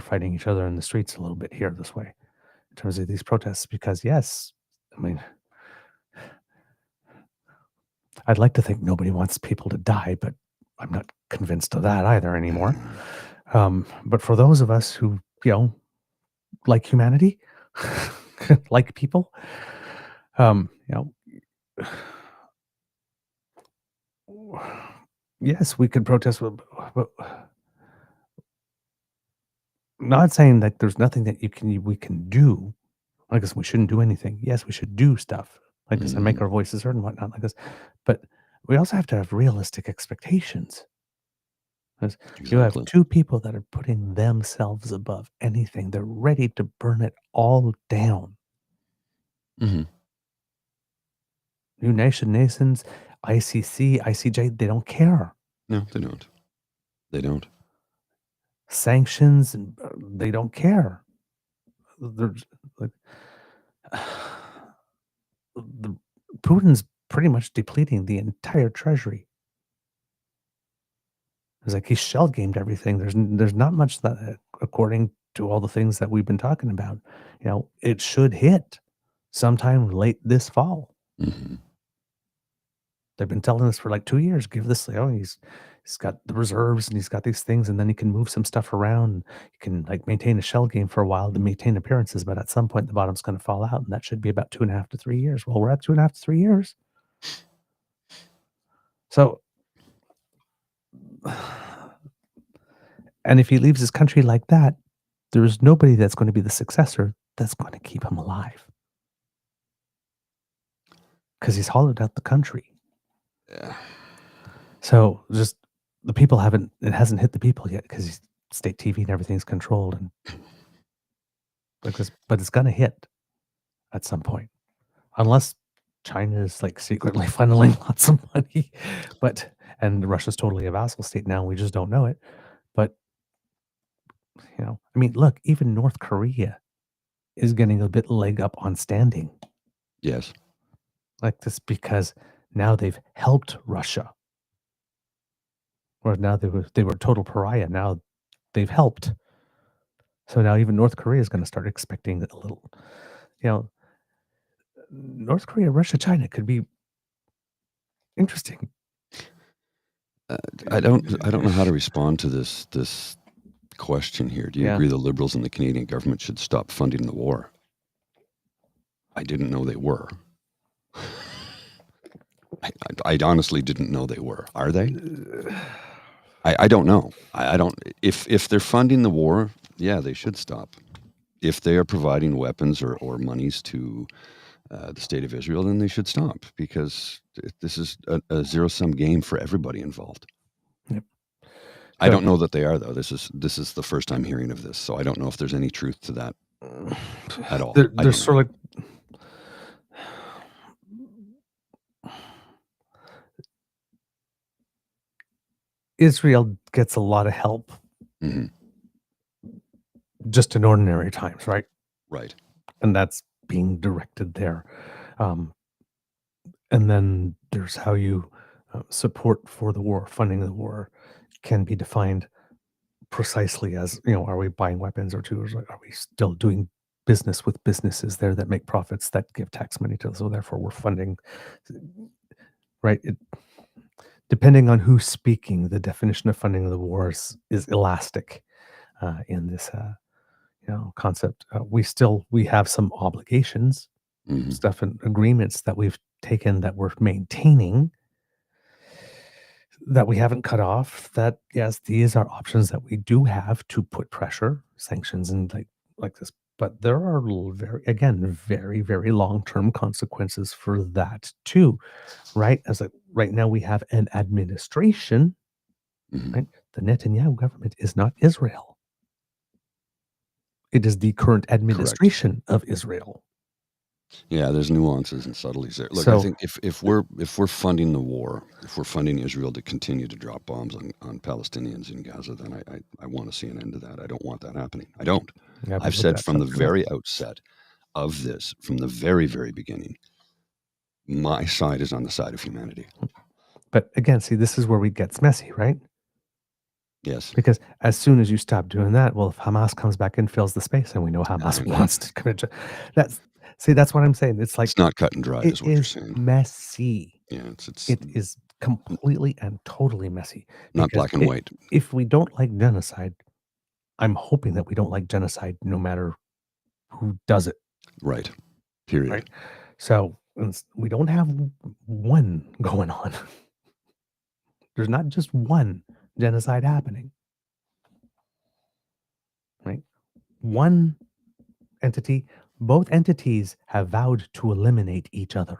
fighting each other in the streets a little bit here this way in terms of these protests, because yes, I mean, I'd like to think nobody wants people to die, but I'm not convinced of that either anymore. But for those of us who, like humanity, like people, yes, we could protest, but not saying that there's nothing that we can do. I guess we shouldn't do anything. Yes, we should do stuff like this and make our voices heard and whatnot like this. But we also have to have realistic expectations. Because you have two people that are putting themselves above anything. They're ready to burn it all down. United Nations, ICC, ICJ, they don't care. No, they don't. They don't. Sanctions, they don't care. They're like, Putin's pretty much depleting the entire treasury. It's like he's shell gamed everything. There's not much that, according to all the things that we've been talking about, it should hit sometime late this fall. They've been telling us for like 2 years, give this, he's got the reserves and he's got these things, and then he can move some stuff around. He can like maintain a shell game for a while to maintain appearances, but at some point the bottom's going to fall out, and that should be about 2.5 to 3 years. Well, we're at 2.5 to 3 years. So And if he leaves his country like that, there's nobody that's going to be the successor that's going to keep him alive. Because he's hollowed out the country. Yeah. So just the people it hasn't hit the people yet because state TV and everything's controlled and like this, but it's gonna hit at some point, unless China is like secretly funneling lots of money, and Russia's totally a vassal state now. We just don't know it. But I mean, look, even North Korea is getting a bit leg up on standing Yes. like this because now they've helped Russia. Or now they were total pariah. Now they've helped. So now even North Korea is going to start expecting a little, North Korea, Russia, China could be interesting. I don't know how to respond to this question here. Do you agree the Liberals and the Canadian government should stop funding the war? I didn't know they were. I honestly didn't know they were. Are they? I don't know. I don't. If they're funding the war, yeah, they should stop. If they are providing weapons or monies to the state of Israel, then they should stop because this is a zero-sum game for everybody involved. Yep. I don't know that they are though. This is the first time hearing of this, so I don't know if there's any truth to that at all. There's sort of like Israel gets a lot of help just in ordinary times, right? Right. And that's being directed there. And then there's how you support for the war, funding the war can be defined precisely as, are we buying weapons or are we still doing business with businesses there that make profits that give tax money to, so therefore we're funding, right? Depending on who's speaking, the definition of funding of the wars is elastic in this, concept. We have some obligations, stuff and agreements that we've taken that we're maintaining, that we haven't cut off. That yes, these are options that we do have to put pressure, sanctions, and like this. But there are very, very long-term consequences for that too, right? Right now we have an administration, right? The Netanyahu government is not Israel. It is the current administration of Israel. Yeah, there's nuances and subtleties there. Look, I think if we're funding the war, if we're funding Israel to continue to drop bombs on Palestinians in Gaza, then I want to see an end to that. I don't want that happening. I don't. I've said from the very outset of this, from the very, very beginning, my side is on the side of humanity. But again, see, this is where it gets messy, right? Yes. Because as soon as you stop doing that, well, if Hamas comes back and fills the space, and we know Hamas wants to commit, that's what I'm saying. It's like it's not cut and dry, is what you're saying. Messy. Yeah, it is completely and totally messy. Not black and white. If we don't like genocide, I'm hoping that we don't like genocide, no matter who does it. Right. Period. Right. So we don't have one going on. There's not just one genocide happening. Right. One entity, both entities have vowed to eliminate each other.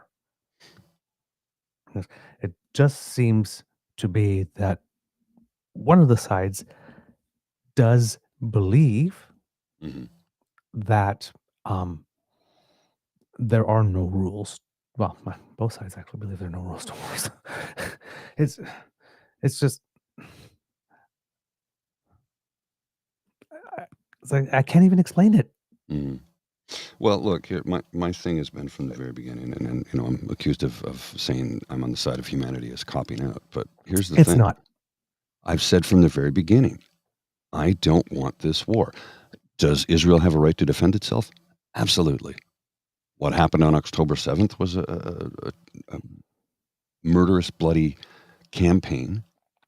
It just seems to be that one of the sides does believe that there are no rules. Well, both sides actually believe there are no rules to wars. It's just I can't even explain it. Well, look, here, my thing has been from the very beginning, and I'm accused of saying I'm on the side of humanity as copying out. But here's the thing. It's not. I've said from the very beginning, I don't want this war. Does Israel have a right to defend itself? Absolutely. What happened on October 7th was a murderous, bloody campaign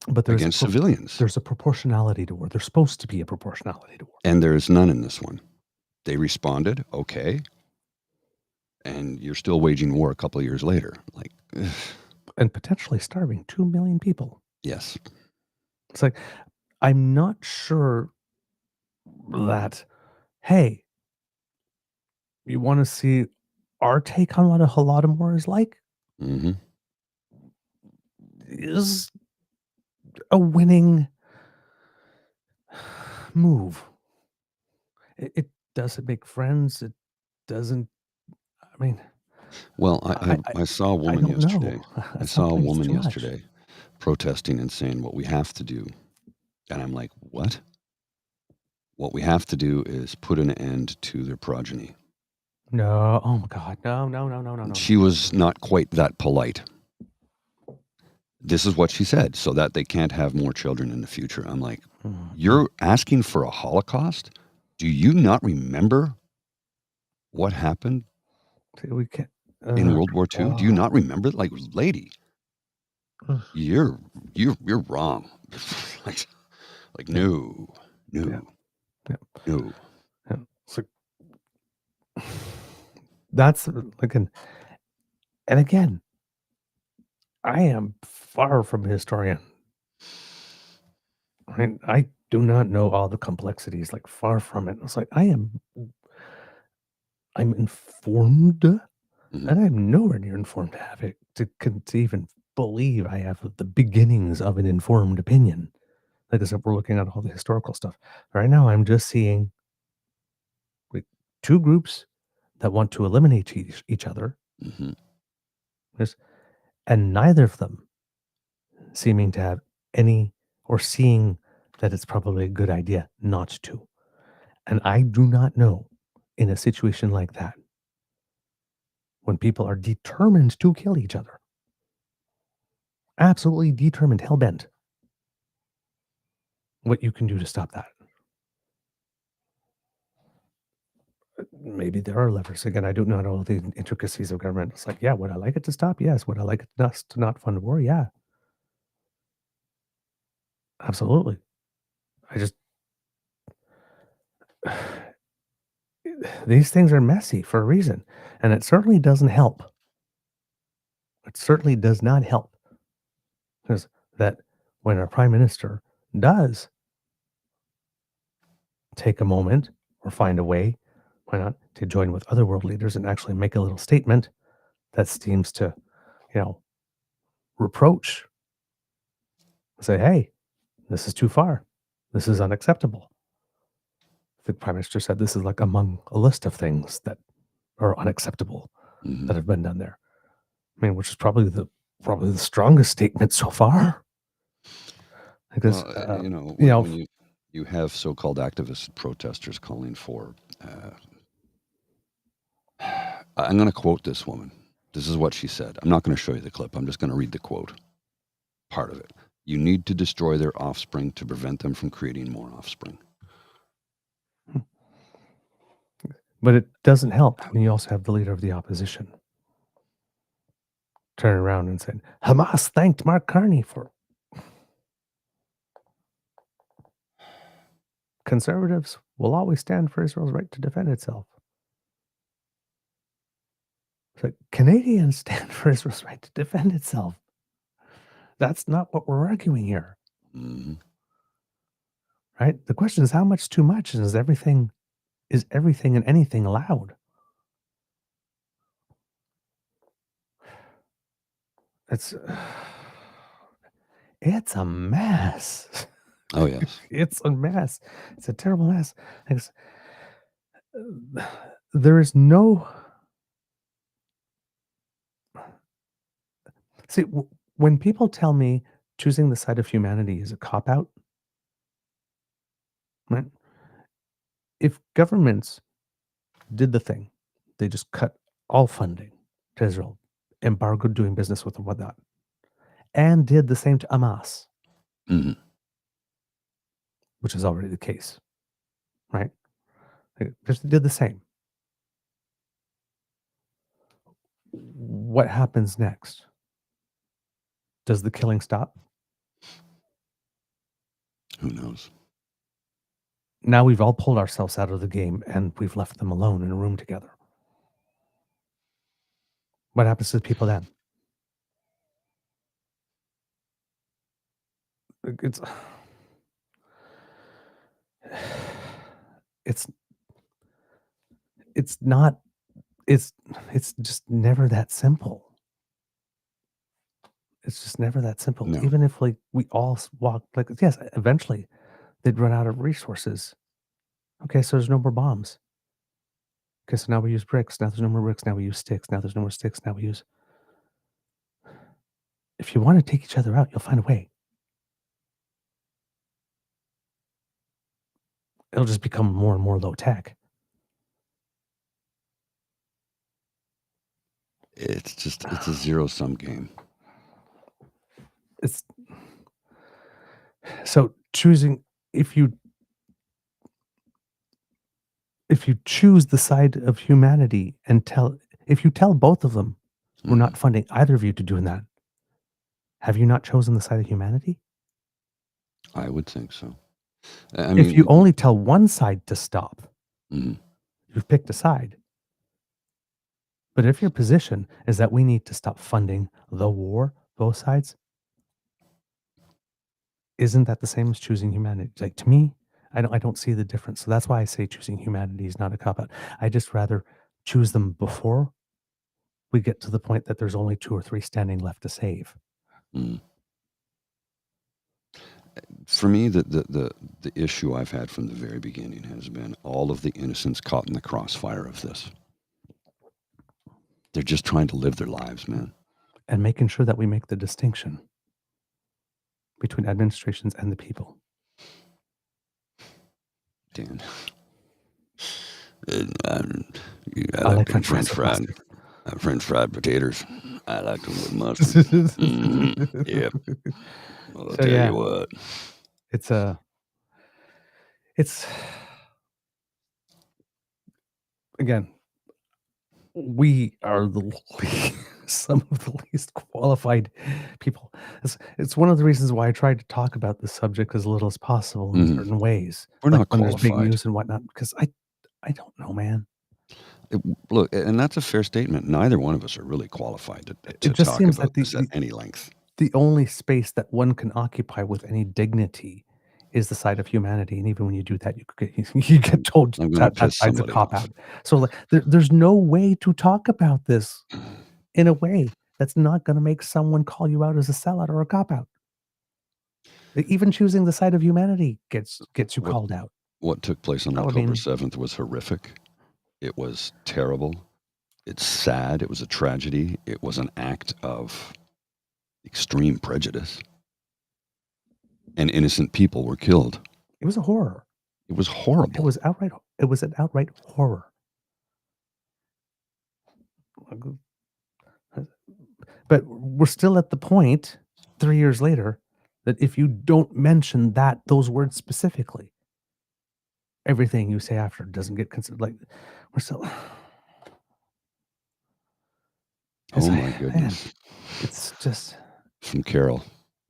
against civilians. There's a proportionality to war. There's supposed to be a proportionality to war. And there is none in this one. They responded, okay, and you're still waging war a couple of years later. And potentially starving 2 million people. Yes. It's like, I'm not sure that, hey, you want to see our take on what a Holodomor is like? Hmm. Is a winning move. It doesn't make friends. It doesn't. I mean, Well, I I saw a I woman don't yesterday. know. I At some saw a point, it's woman too much. yesterday protesting and saying what we have to do. And I'm like, what? What we have to do is put an end to their progeny. No. Oh my God. No. No. No. No. No. And No. she was not quite that polite. This is what she said, so that they can't have more children in the future. I'm like, you're asking for a Holocaust? Do you not remember what happened We can't. in World War II? Do you not remember? Like, lady, Ugh. you're wrong. like Yeah. no, Yeah. no, Yeah. no. Yeah. So that's like an. And again, I am far from a historian. Right? I do not know all the complexities. Like far from it. It's like I'm informed, Mhm. and I'm nowhere near informed to have it to even believe I have the beginnings of an informed opinion. Like I said, we're looking at all the historical stuff. Right now, I'm just seeing like two groups that want to eliminate each other, Mhm. yes, and neither of them seeming to have any or seeing that it's probably a good idea not to. And I do not know in a situation like that when people are determined to kill each other, absolutely determined, hell bent, what you can do to stop that. Maybe there are levers. Again, I don't know all the intricacies of government. It's like, yeah, would I like it to stop? Yes. Would I like it to not fund war? Yeah, absolutely. I just, these things are messy for a reason. And it certainly doesn't help. It certainly does not help. Because that when our prime minister does take a moment or find a way, why not, to join with other world leaders and actually make a little statement that seems to, you know, reproach, say, hey, this is too far. This is unacceptable. The prime minister said this is like among a list of things that are unacceptable Mhm. that have been done there. I mean, which is probably the strongest statement so far. Because Well, you know, when you have so-called activists, protesters calling for, I'm going to quote this woman. This is what she said. I'm not going to show you the clip. I'm just going to read the quote, part of it. You need to destroy their offspring to prevent them from creating more offspring. but it doesn't help when you also have the leader of the opposition turn around and said, Hamas thanked Mark Carney for conservatives will always stand for Israel's right to defend itself. It's like Canadians stand for Israel's right to defend itself. That's not what we're arguing here, Mm-hmm. right? The question is how much too much, and is everything and anything allowed? It's it's a mess. Oh, yes. It's a mess. It's a terrible mess. It's, there is no see when people tell me choosing the side of humanity is a cop out, right? If governments did the thing, they just cut all funding to Israel, embargoed doing business with them, whatnot, and did the same to Hamas, Mm-hmm. which is already the case, right? They just did the same. What happens next? Does the killing stop? Who knows? Now we've all pulled ourselves out of the game and we've left them alone in a room together. What happens to the people then? It's it's not, it's just never that simple. It's just never that simple. No. Even if like we all walk, like, yes, eventually they'd run out of resources. Okay, so there's no more bombs. Okay, so now we use bricks. Now there's no more bricks. Now we use sticks. Now there's no more sticks. Now we use. If you want to take each other out, you'll find a way. It'll just become more and more low tech. It's a zero-sum game. It's so choosing, if you choose the side of humanity and if you tell both of them, we're not funding either of you to doing that, have you not chosen the side of humanity? I would think so. If you only tell one side to stop, you've picked a side. But if your position is that we need to stop funding the war, both sides, isn't that the same as choosing humanity? Like, to me, I don't see the difference. So that's why I say choosing humanity is not a cop-out. I just rather choose them before we get to the point that there's only 2 or 3 standing left to save. For me, the issue I've had from the very beginning has been all of the innocents caught in the crossfire of this. They're just trying to live their lives, man. And making sure that we make the distinction between administrations and the people. Dan. I like French fried. French fried potatoes. I like them with mustard. Yep. Well, I'll tell you what. It's again, we are some of the least qualified people. It's one of the reasons why I tried to talk about this subject as little as possible in certain ways. We're like not when qualified. There's big news and whatnot, because I don't know, man. Look, and that's a fair statement. Neither one of us are really qualified to just talk seems about that this at any length. The only space that one can occupy with any dignity is the side of humanity, and even when you do that, you get told that side's a cop-out. So like, there's no way to talk about this in a way that's not going to make someone call you out as a sellout or a cop-out. Even choosing the side of humanity gets you called out. What took place on October 7th was horrific. It was terrible. It's sad. It was a tragedy. It was an act of extreme prejudice. And innocent people were killed. It was a horror. It was horrible. It was an outright horror. But we're still at the point 3 years later that if you don't mention those words specifically, everything you say after doesn't get considered. Like, we're still. Oh my goodness! Man, it's just from Carol.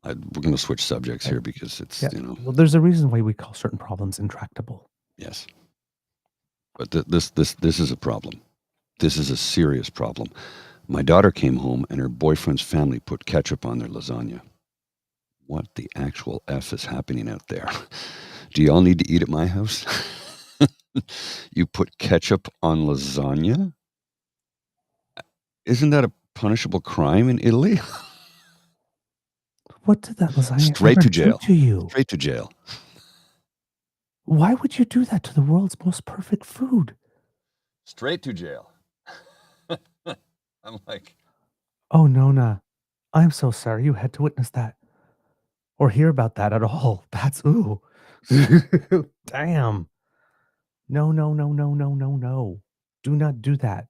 We're going to switch subjects here because it's Well, there's a reason why we call certain problems intractable. Yes, but this is a problem. This is a serious problem. My daughter came home and her boyfriend's family put ketchup on their lasagna. What the actual F is happening out there? Do y'all need to eat at my house? You put ketchup on lasagna? Isn't that a punishable crime in Italy? What did that lasagna Straight to jail. do to you? Straight to jail. Why would you do that to the world's most perfect food? Straight to jail. I'm like, oh, Nona, I'm so sorry you had to witness that or hear about that at all. That's ooh. Damn. No. Do not do that.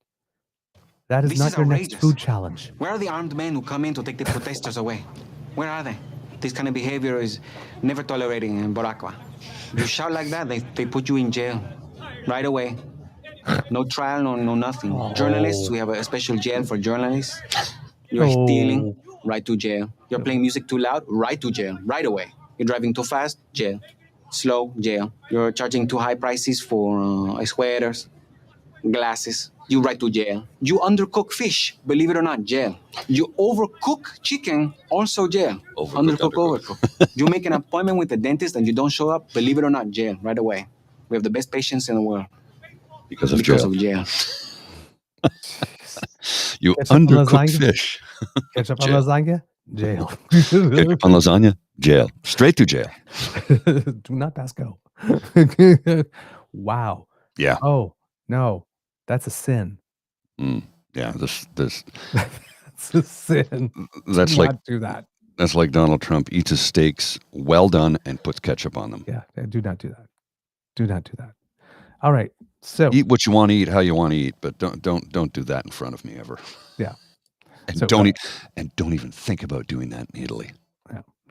That is not your next food challenge. Where are the armed men who come in to take the protesters away? Where are they? This kind of behavior is never tolerated in Boracua. You shout like that, they put you in jail right away. No trial, no nothing. Oh. Journalists, we have a special jail for journalists. You're stealing, right to jail. You're playing music too loud, right to jail, right away. You're driving too fast, jail. Slow, jail. You're charging too high prices for sweaters, glasses. you right to jail. You undercook fish, believe it or not, jail. You overcook chicken, also jail. Overcook. You make an appointment with the dentist and you don't show up, believe it or not, jail, right away. We have the best patients in the world. Because of Because jail. of jail. You Ketchup on undercook lasagna? fish. Ketchup on Jail. lasagna? Jail. Ketchup on lasagna? Jail. Straight to jail. Do not pass go. Wow. Yeah. Oh, no. That's a sin. Yeah. This That's a sin. that's Do like not do that. that's like Donald Trump eats his steaks well done and puts ketchup on them. Yeah, do not do that. Do not do that. All right. So Eat what you want to eat, how you want to eat, but don't do that in front of me ever. yeah. And So, don't even think about doing that in Italy.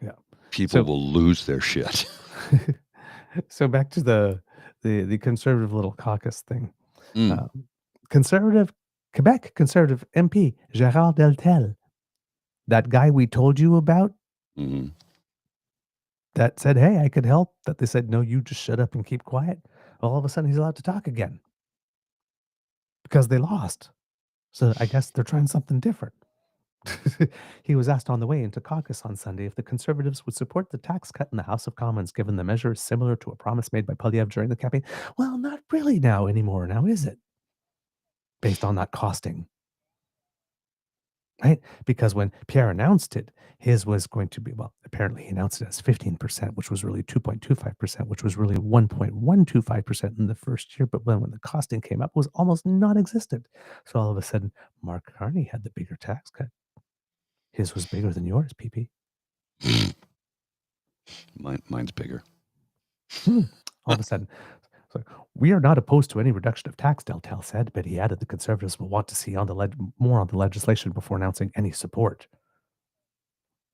Yeah. People will lose their shit. So back to the conservative little caucus thing. Mm. Quebec conservative MP Gérard Deltel, that guy we told you about, Mhm. that said, "Hey, I could help." That they said, "No, you just shut up and keep quiet." All of a sudden, he's allowed to talk again because they lost. So I guess they're trying something different. He was asked on the way into caucus on Sunday if the Conservatives would support the tax cut in the House of Commons, given the measure is similar to a promise made by Poilièvre during the campaign. Well, not really now anymore. Now, is it? Based on that costing. Right? Because when Pierre announced it, his was going to be, well, apparently he announced it as 15%, which was really 2.25%, which was really 1.125% in the first year. But when the costing came up, it was almost non-existent. So all of a sudden, Mark Carney had the bigger tax cut. His was bigger than yours, PP. Mine's bigger. All of a sudden. So, we are not opposed to any reduction of tax, Deltel said, but he added the Conservatives will want to see more on the legislation before announcing any support.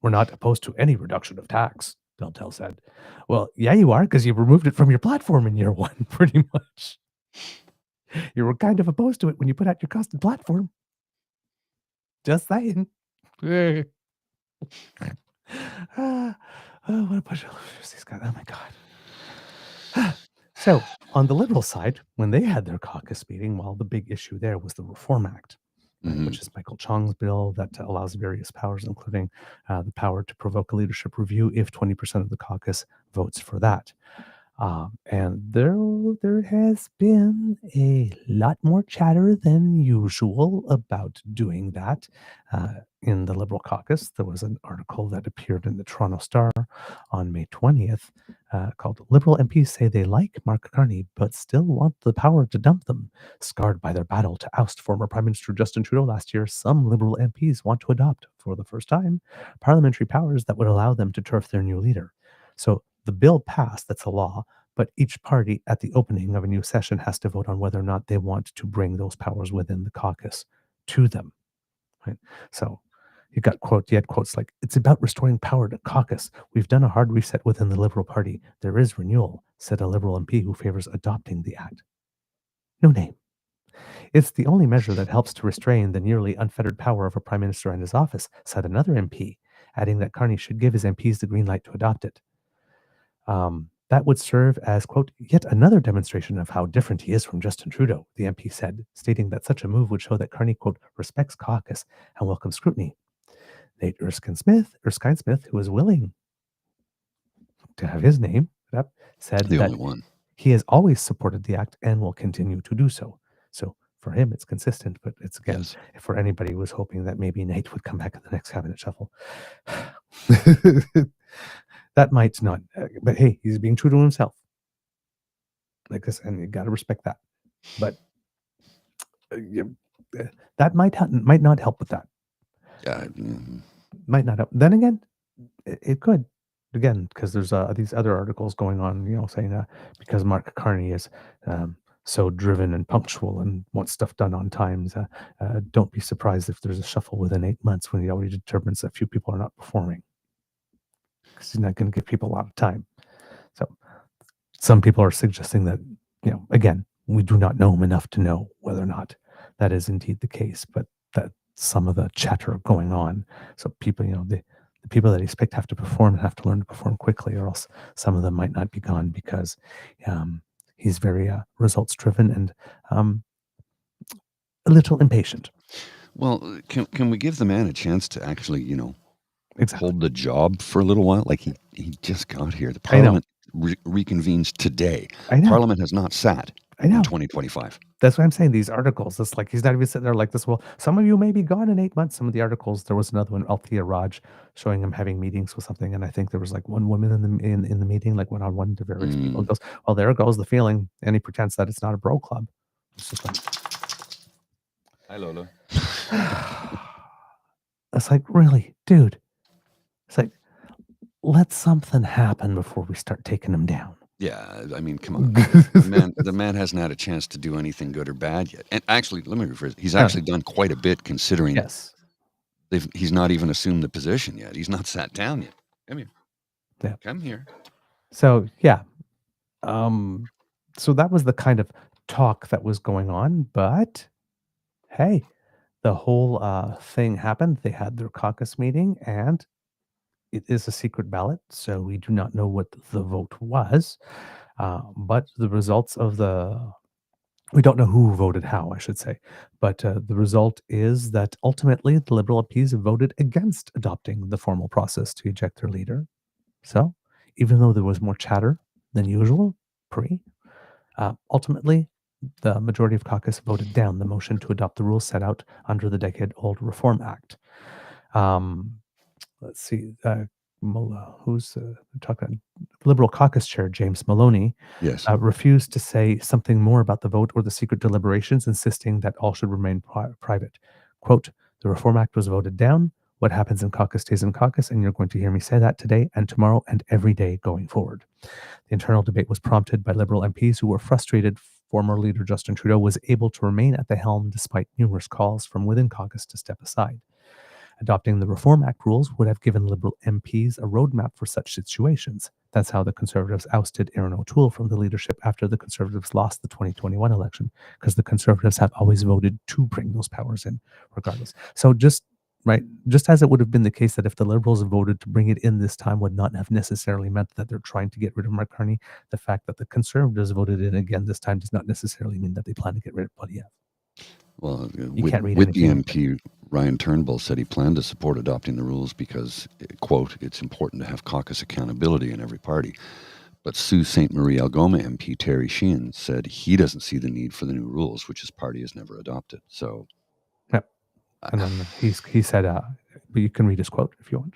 We're not opposed to any reduction of tax, Deltel said. Well, yeah, you are, because you removed it from your platform in year one, pretty much. You were kind of opposed to it when you put out your custom platform. Just saying. Oh, what a bunch of losers these guys. Oh, my God. So, on the Liberal side, when they had their caucus meeting, well, the big issue there was the Reform Act, right, which is Michael Chong's bill that allows various powers, including the power to provoke a leadership review if 20% of the caucus votes for that. And there has been a lot more chatter than usual about doing that. In the Liberal caucus, there was an article that appeared in the Toronto Star on May 20th called "Liberal MPs Say They Like Mark Carney But Still Want the Power to Dump Them." Scarred by their battle to oust former Prime Minister Justin Trudeau last year, some Liberal MPs want to adopt, for the first time, parliamentary powers that would allow them to turf their new leader. So the bill passed, that's a law, but each party at the opening of a new session has to vote on whether or not they want to bring those powers within the caucus to them. Right? So you had quotes like, "It's about restoring power to caucus. We've done a hard reset within the Liberal Party. There is renewal," said a Liberal MP who favors adopting the act. No name. "It's the only measure that helps to restrain the nearly unfettered power of a Prime Minister and his office," said another MP, adding that Carney should give his MPs the green light to adopt it. That would serve as, quote, "yet another demonstration of how different he is from Justin Trudeau," the MP said, stating that such a move would show that Carney, quote, "respects caucus and welcomes scrutiny." Nate Erskine Smith, who is willing to have his name up, said The that only one. he has always supported the act and will continue to do so. So for him, it's consistent, but it's, again, Yes. for anybody who was hoping that maybe Nate would come back in the next cabinet shuffle. That might not, but hey, he's being true to himself. Like this, and you got to respect that. But that might not help with that. Yeah. Might not help. Then again, it could. Again, because there's these other articles going on, saying because Mark Carney is so driven and punctual and wants stuff done on times, don't be surprised if there's a shuffle within 8 months when he already determines that few people are not performing. Because he's not going to give people a lot of time. So some people are suggesting that, again, we do not know him enough to know whether or not that is indeed the case, but that some of the chatter going on. So people, the people that he expect have to perform and have to learn to perform quickly, or else some of them might not be gone because he's very results driven. And a little impatient. Well, can we give the man a chance to actually, Exactly. hold the job for a little while? Like he just got here. The I know. Parliament reconvenes today. I know. Parliament has not sat I know. in 2025. That's what I'm saying. These articles, it's like he's not even sitting there like this. Well, some of you may be gone in 8 months. Some of the articles, there was another one, Althea Raj, showing him having meetings with something, and I think there was like one woman in the meeting, like one-on-one to various people. And goes, well, there goes the feeling, and he pretends that it's not a bro club. It's just like, Hi, Lola. it's like, really, dude. It's like, let something happen before we start taking him down. Yeah, I mean, come on. The man hasn't had a chance to do anything good or bad yet. And actually, let me rephrase. He's actually done quite a bit considering he's not even assumed the position yet. He's not sat down yet. Come here. Yeah. Come here. So, yeah. So that was the kind of talk that was going on. But, hey, the whole thing happened. They had their caucus meeting, and it is a secret ballot, so we do not know what the vote was. But the results of we don't know who voted how, I should say. But the result is that ultimately the Liberal MPs voted against adopting the formal process to eject their leader. So even though there was more chatter than usual, ultimately the majority of caucus voted down the motion to adopt the rules set out under the decade-old Reform Act. Let's see, who's talking? Liberal caucus chair James Maloney refused to say something more about the vote or the secret deliberations, insisting that all should remain private. Quote, the Reform Act was voted down. What happens in caucus stays in caucus, and you're going to hear me say that today and tomorrow and every day going forward. The internal debate was prompted by Liberal MPs who were frustrated former leader Justin Trudeau was able to remain at the helm despite numerous calls from within caucus to step aside. Adopting the Reform Act rules would have given Liberal MPs a roadmap for such situations. That's how the Conservatives ousted Erin O'Toole from the leadership after the Conservatives lost the 2021 election, because the Conservatives have always voted to bring those powers in regardless. So just as it would have been the case that if the Liberals voted to bring it in this time would not have necessarily meant that they're trying to get rid of Mark Carney, the fact that the Conservatives voted in again this time does not necessarily mean that they plan to get rid of Poilièvre. Well, with the MP, Ryan Turnbull said he planned to support adopting the rules because, quote, it's important to have caucus accountability in every party. But Sault Ste. Marie Algoma MP Terry Sheehan said he doesn't see the need for the new rules, which his party has never adopted. So, yep. And then he said, but you can read his quote if you want.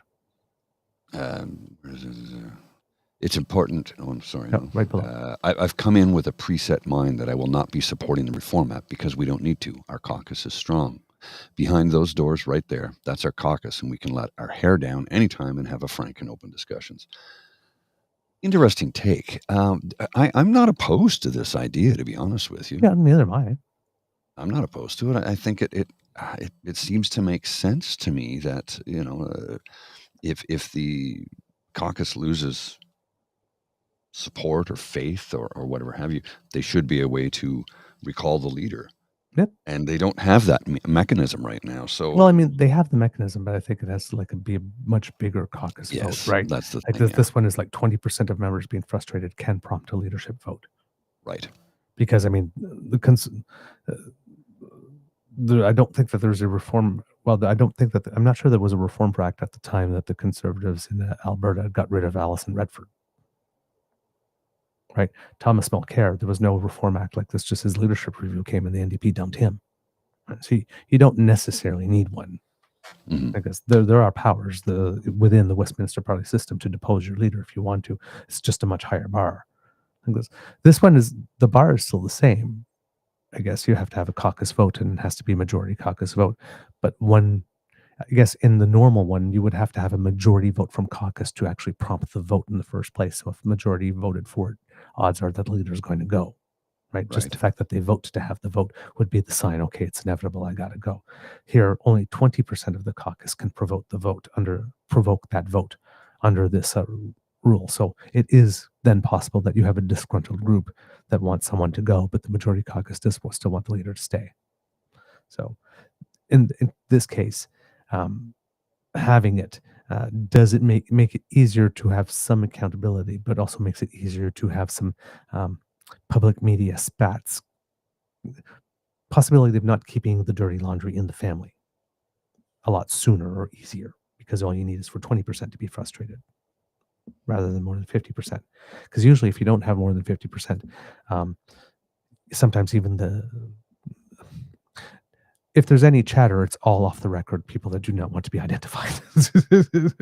It's important. Oh, I'm sorry. No, right below. I've come in with a preset mind that I will not be supporting the Reform Act because we don't need to. Our caucus is strong. Behind those doors right there, that's our caucus, and we can let our hair down anytime and have a frank and open discussions. Interesting take. I'm not opposed to this idea, to be honest with you. Yeah, neither am I. I'm not opposed to it. I think it seems to make sense to me that, if the caucus loses support or faith or whatever have you, they should be a way to recall the leader. Yep. And they don't have that mechanism right now. So, well, I mean, they have the mechanism, but I think it has to be a much bigger caucus vote, right? That's the thing. This one is 20% of members being frustrated can prompt a leadership vote. Right. Because I mean, I don't think that there's a reform. Well, I don't think that I'm not sure there was a Reform Act at the time that the Conservatives in Alberta got rid of Alison Redford. Right, Thomas Mulcair, there was no Reform Act like this. Just his leadership review came, and the NDP dumped him. Right? So you don't necessarily need one, because there are powers within the Westminster party system to depose your leader if you want to. It's just a much higher bar. This one is the bar is still the same. I guess you have to have a caucus vote, and it has to be a majority caucus vote. But I guess in the normal one, you would have to have a majority vote from caucus to actually prompt the vote in the first place. So if the majority voted for it, odds are that the leader is going to go, right? Just the fact that they vote to have the vote would be the sign, okay, it's inevitable, I got to go. Here, only 20% of the caucus can provoke that vote under this rule. So it is then possible that you have a disgruntled group that wants someone to go, but the majority caucus does still want the leader to stay. So in this case, having it does it make it easier to have some accountability, but also makes it easier to have some public media spats possibility of not keeping the dirty laundry in the family a lot sooner or easier, because all you need is for 20% to be frustrated rather than more than 50%. Because usually if you don't have more than 50%, sometimes even if there's any chatter, it's all off the record, people that do not want to be identified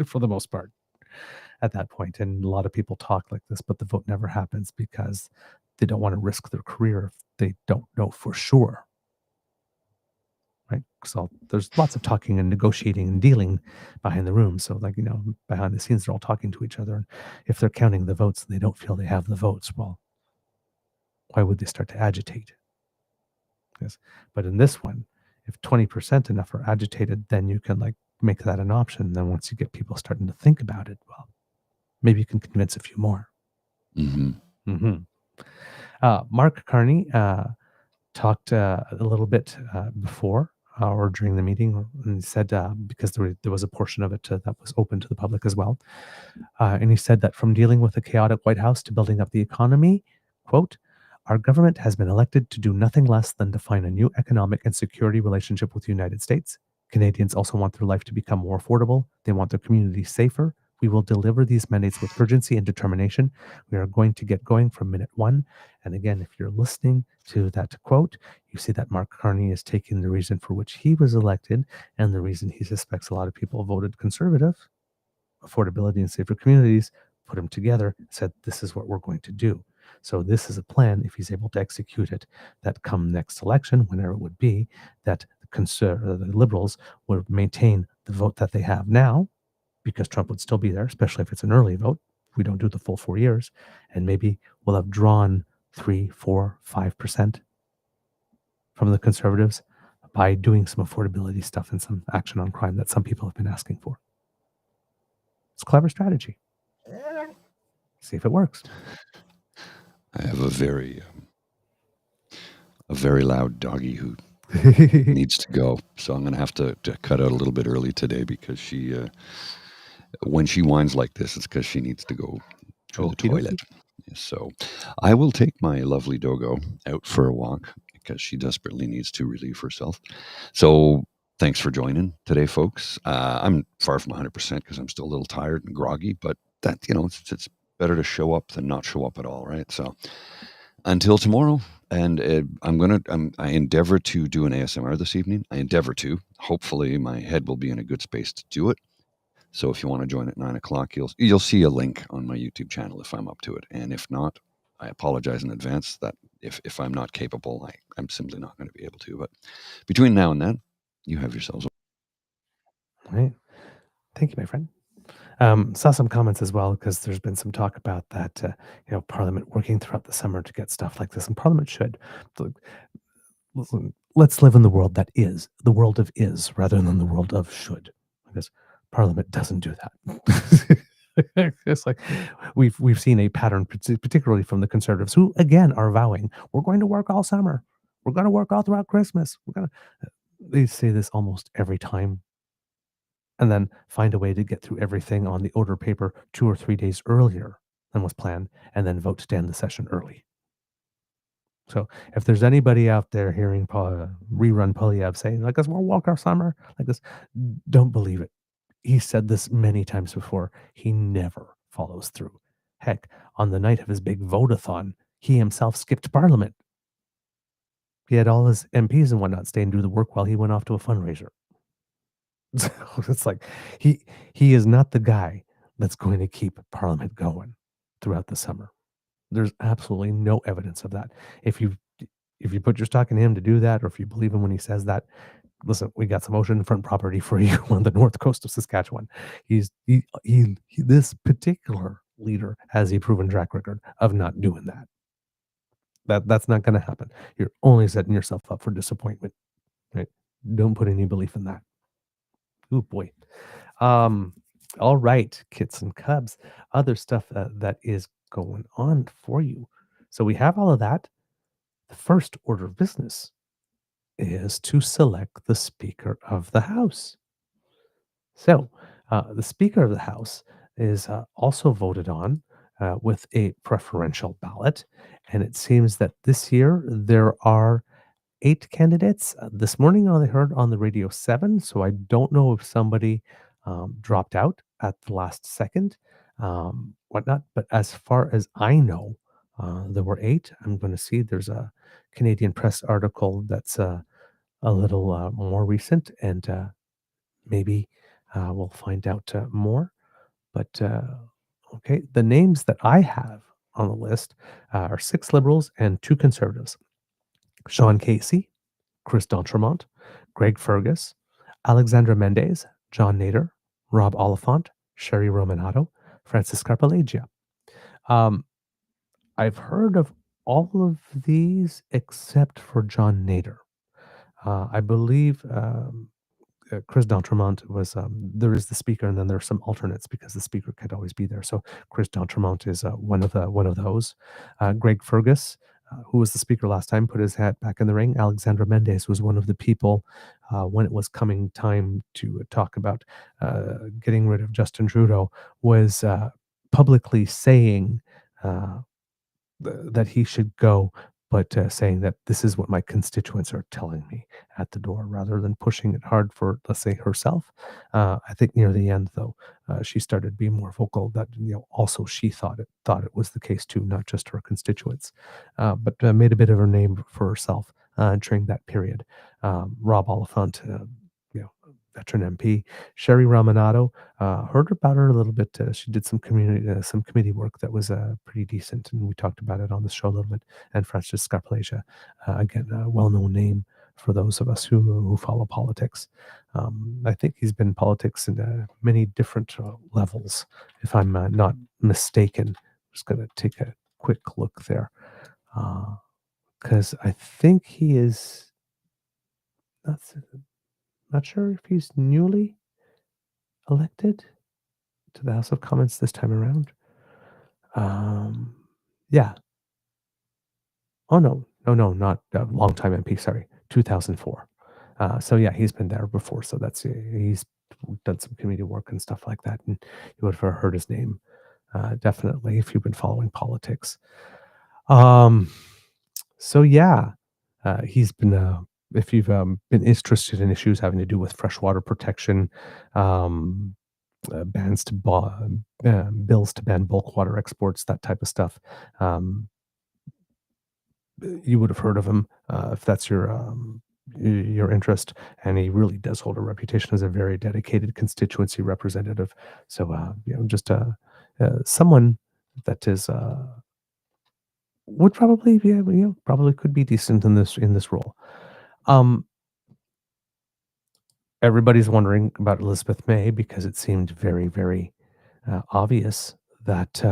for the most part at that point. And a lot of people talk like this, but the vote never happens because they don't want to risk their career if they don't know for sure. Right? So there's lots of talking and negotiating and dealing behind the room. So behind the scenes, they're all talking to each other. And if they're counting the votes and they don't feel they have the votes, well, why would they start to agitate? Yes. But in this one, if 20% enough are agitated, then you can make that an option. Then once you get people starting to think about it, well, maybe you can convince a few more. Mark Carney talked a little bit before or during the meeting, and he said because there was a portion of it that was open to the public as well, and he said that from dealing with a chaotic White House to building up the economy, quote, "Our government has been elected to do nothing less than define a new economic and security relationship with the United States. Canadians also want their life to become more affordable. They want their communities safer. We will deliver these mandates with urgency and determination. We are going to get going from minute one." And again, if you're listening to that quote, you see that Mark Carney is taking the reason for which he was elected and the reason he suspects a lot of people voted Conservative, affordability and safer communities, put them together, said, this is what we're going to do. So this is a plan, if he's able to execute it, that come next election, whenever it would be, that the Liberals would maintain the vote that they have now, because Trump would still be there, especially if it's an early vote. We don't do the full 4 years. And maybe we'll have drawn 3, 4, 5% from the Conservatives by doing some affordability stuff and some action on crime that some people have been asking for. It's a clever strategy. See if it works. I have a very loud doggy who needs to go, so I'm going to have to cut out a little bit early today because she, when she whines like this, it's because she needs to go to the toilet. So I will take my lovely doggo out for a walk because she desperately needs to relieve herself. So thanks for joining today, folks. I'm far from 100% because I'm still a little tired and groggy, but that, it's better to show up than not show up at all, right? So until tomorrow, and I endeavor to do an ASMR this evening. I endeavor to. Hopefully my head will be in a good space to do it. So if you want to join at 9 o'clock, you'll see a link on my YouTube channel if I'm up to it. And if not, I apologize in advance that if I'm not capable, I'm simply not going to be able to. But between now and then, you have yourselves. All right. Thank you, my friend. Saw some comments as well, because there's been some talk about that, Parliament working throughout the summer to get stuff like this, and Parliament should. Let's live in the world that is, the world of is, rather than the world of should, because Parliament doesn't do that. It's like we've seen a pattern, particularly from the Conservatives, who again are vowing we're going to work all summer, we're going to work all throughout Christmas. They say this almost every time, and then find a way to get through everything on the order paper 2 or 3 days earlier than was planned, and then vote to end the session early. So if there's anybody out there hearing ReRun Poilièvre saying, we'll walk our summer, don't believe it. He said this many times before. He never follows through. Heck, on the night of his big vote-a-thon, he himself skipped Parliament. He had all his MPs and whatnot stay and do the work while he went off to a fundraiser. So it's like he is not the guy that's going to keep Parliament going throughout the summer. There's absolutely no evidence of that. If you put your stock in him to do that, or if you believe him when he says that, listen, we got some oceanfront property for you on the north coast of Saskatchewan. This particular leader has a proven track record of not doing that. That's not going to happen. You're only setting yourself up for disappointment. Right? Don't put any belief in that. Oh boy. All right, kits and cubs. Other stuff that is going on for you. So we have all of that. The first order of business is to select the Speaker of the House. So the Speaker of the House is also voted on with a preferential ballot. And it seems that this year there are 8 candidates. This morning I heard on the radio 7, so I don't know if somebody dropped out at the last second, whatnot. But as far as I know, there were 8. I'm going to see there's a Canadian Press article that's a little more recent, and maybe we'll find out more. But okay, the names that I have on the list are 6 Liberals and 2 Conservatives: Sean Casey, Chris D'Entremont, Greg Fergus, Alexandra Mendez, John Nader, Rob Oliphant, Sherry Romanato, Francis Scarpalagia. I've heard of all of these except for John Nader. I believe Chris D'Entremont was, there is the speaker, and then there are some alternates because the speaker can't always be there. So Chris D'Entremont is one of those. Greg Fergus, who was the speaker last time, put his hat back in the ring. Alexandra Mendez was one of the people when it was coming time to talk about getting rid of Justin Trudeau, was publicly saying that he should go, but saying that this is what my constituents are telling me at the door, rather than pushing it hard for, let's say, herself. I think near the end, though, she started being more vocal that also she thought it was the case too, not just her constituents, but made a bit of a name for herself during that period. Rob Oliphant, veteran MP. Sherry Romanato, heard about her a little bit. She did some committee work that was pretty decent, and we talked about it on the show a little bit. And Francis Scarpalagia, again, a well-known name for those of us who follow politics. I think he's been in politics in many different levels, if I'm not mistaken. I'm just going to take a quick look there, because I think he is not sure if he's newly elected to the House of Commons this time around. Yeah. Oh, no, not longtime MP, sorry, 2004. So yeah, he's been there before. So he's done some community work and stuff like that. And you would have heard his name, definitely, if you've been following politics. So yeah, he's been, if you've been interested in issues having to do with freshwater protection, bills to ban bulk water exports, that type of stuff, you would have heard of him if that's your interest. And he really does hold a reputation as a very dedicated constituency representative. So just someone that is would probably be probably could be decent in this role. Everybody's wondering about Elizabeth May, because it seemed very, very obvious that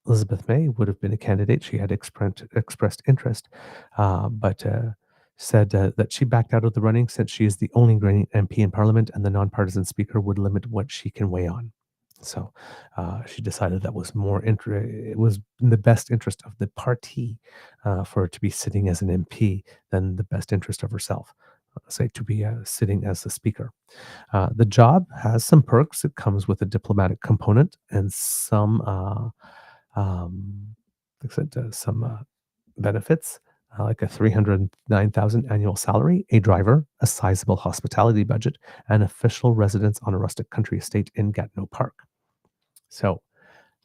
Elizabeth May would have been a candidate. She had expressed interest, but said that she backed out of the running since she is the only Green MP in Parliament, and the nonpartisan speaker would limit what she can weigh on. So she decided that was it was in the best interest of the party for her to be sitting as an MP than the best interest of herself, say, to be sitting as the speaker. The job has some perks. It comes with a diplomatic component and some some benefits, like a $309,000 annual salary, a driver, a sizable hospitality budget, and official residence on a rustic country estate in Gatineau Park. So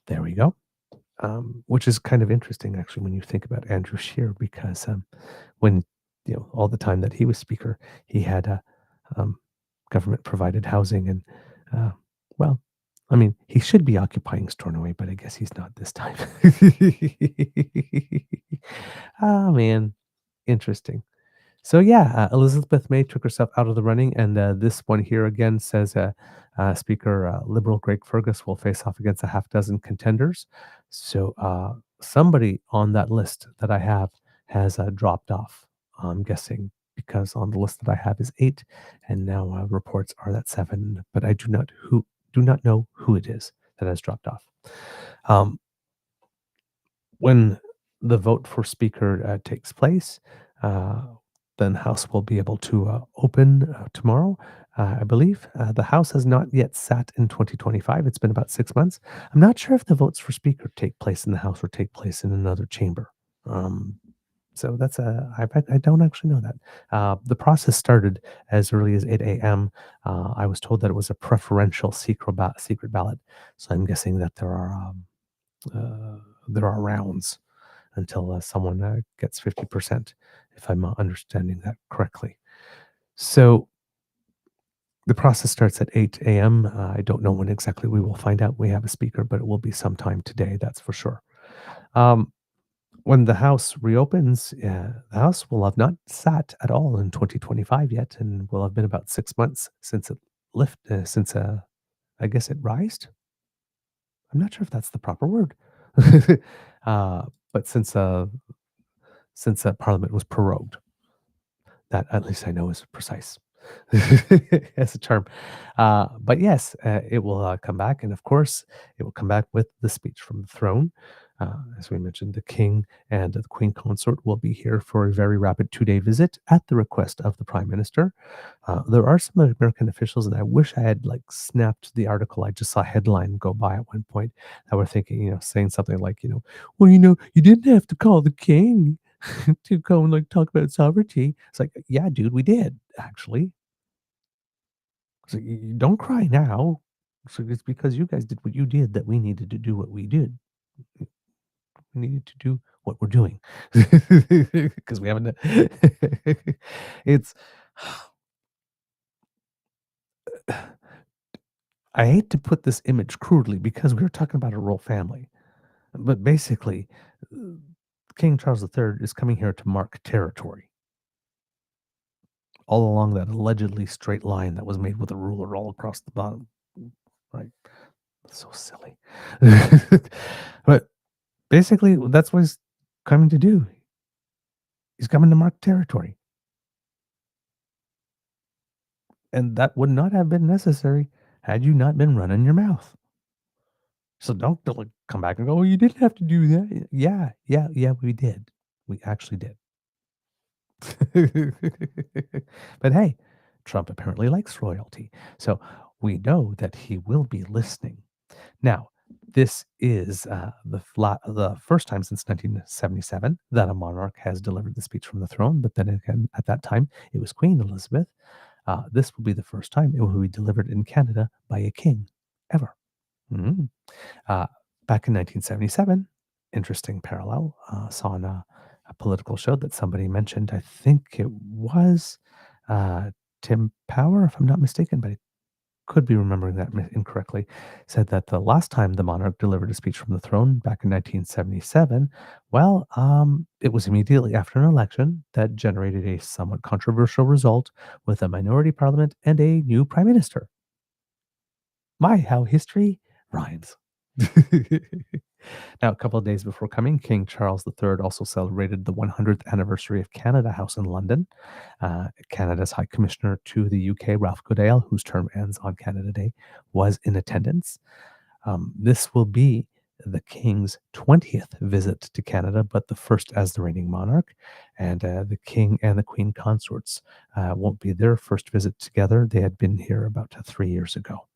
there we go. Which is kind of interesting, actually, when you think about Andrew Scheer, because when all the time that he was speaker, he had government provided housing, and well, I mean, he should be occupying Stornoway, but I guess he's not this time. Oh, man. Interesting. So yeah, Elizabeth May took herself out of the running, and this one here again says Speaker Liberal Greg Fergus will face off against a half dozen contenders. So somebody on that list that I have has dropped off, I'm guessing, because on the list that I have is 8, and now reports are that 7, but I do not know who it is that has dropped off. When the vote for speaker takes place, then the House will be able to open tomorrow, I believe. The House has not yet sat in 2025. It's been about 6 months. I'm not sure if the votes for speaker take place in the House or take place in another chamber. So that's I don't actually know that. The process started as early as 8 a.m. I was told that it was a preferential secret ballot. So I'm guessing that there are rounds until someone gets 50%, if I'm understanding that correctly. So the process starts at 8 a.m. I don't know when exactly we will find out. We have a speaker, but it will be sometime today, that's for sure. When the House reopens, the House will have not sat at all in 2025 yet, and will have been about 6 months since I guess it rised. I'm not sure if that's the proper word, but since Parliament was prorogued, that at least I know is precise as a term. But yes, it will come back, and of course, it will come back with the speech from the throne. As we mentioned, the king and the queen consort will be here for a very rapid 2-day visit at the request of the prime minister. There are some American officials, and I wish I had like snapped the article. I just saw a headline go by at one point that were thinking, saying something like, well, you didn't have to call the king to go and like talk about sovereignty. It's like, yeah, dude, we did actually. So you don't cry now. So it's because you guys did what you did that we needed to do what we did. We needed to do what we're doing because we haven't. It's. I hate to put this image crudely because we were talking about a royal family, but basically, King Charles III is coming here to mark territory all along that allegedly straight line that was made with a ruler all across the bottom. Right? So silly. But basically, that's what he's coming to do. He's coming to mark territory. And that would not have been necessary had you not been running your mouth. So don't come back and go, oh, you didn't have to do that. Yeah, we did. We actually did. But hey, Trump apparently likes royalty. So we know that he will be listening. Now, this is the first time since 1977 that a monarch has delivered the speech from the throne. But then again, at that time, it was Queen Elizabeth. This will be the first time it will be delivered in Canada by a king ever. Back in 1977, interesting parallel, saw on a political show that somebody mentioned, I think it was Tim Power, if I'm not mistaken, but I could be remembering that incorrectly, said that the last time the monarch delivered a speech from the throne back in 1977, well, it was immediately after an election that generated a somewhat controversial result with a minority parliament and a new prime minister. My, how history rhymes. Now, a couple of days before coming, King Charles III also celebrated the 100th anniversary of Canada House in London. Canada's High Commissioner to the UK, Ralph Goodale, whose term ends on Canada Day, was in attendance. This will be the King's 20th visit to Canada, but the first as the reigning monarch. And the King and the Queen consorts won't be their first visit together. They had been here about 3 years ago.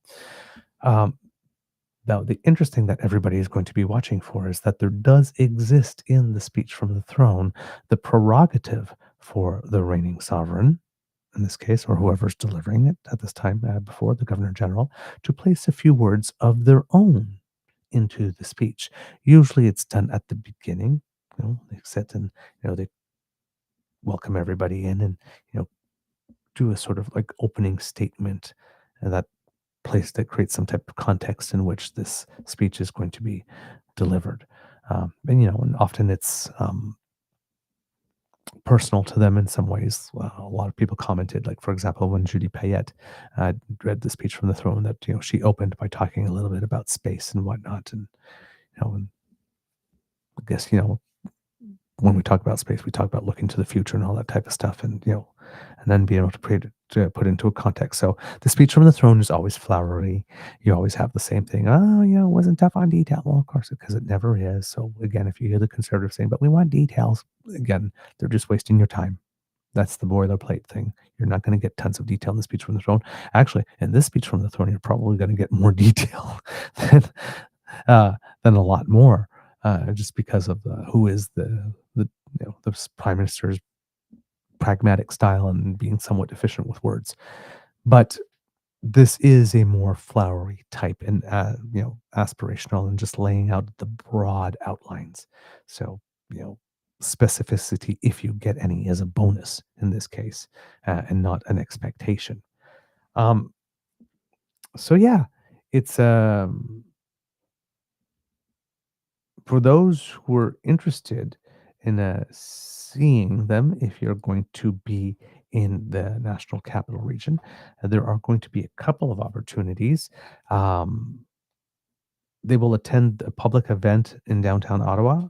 Now, the interesting that everybody is going to be watching for is that there does exist in the speech from the throne the prerogative for the reigning sovereign, in this case, or whoever's delivering it at this time before the Governor General, to place a few words of their own into the speech. Usually it's done at the beginning. They sit and, they welcome everybody in and, do a sort of like opening statement, and that that creates some type of context in which this speech is going to be delivered. And often it's personal to them in some ways. A lot of people commented, like, for example, when Judy Payette read the speech from the throne, that, she opened by talking a little bit about space and whatnot. And, and I guess, when we talk about space, we talk about looking to the future and all that type of stuff, and and then being able to put into a context. So the speech from the throne is always flowery. You always have the same thing. Oh, it wasn't tough on detail. Well, of course, because it never is. So again, if you hear the conservative saying, "But we want details," again, they're just wasting your time. That's the boilerplate thing. You're not going to get tons of detail in the speech from the throne. Actually, in this speech from the throne, you're probably going to get more detail than a lot more. just because of who is the prime minister's pragmatic style and being somewhat efficient with words. But this is a more flowery type and aspirational and just laying out the broad outlines. So specificity, if you get any, is a bonus in this case, and not an expectation. So yeah, it's for those who are interested in seeing them, if you're going to be in the National Capital Region, there are going to be a couple of opportunities. They will attend a public event in downtown Ottawa,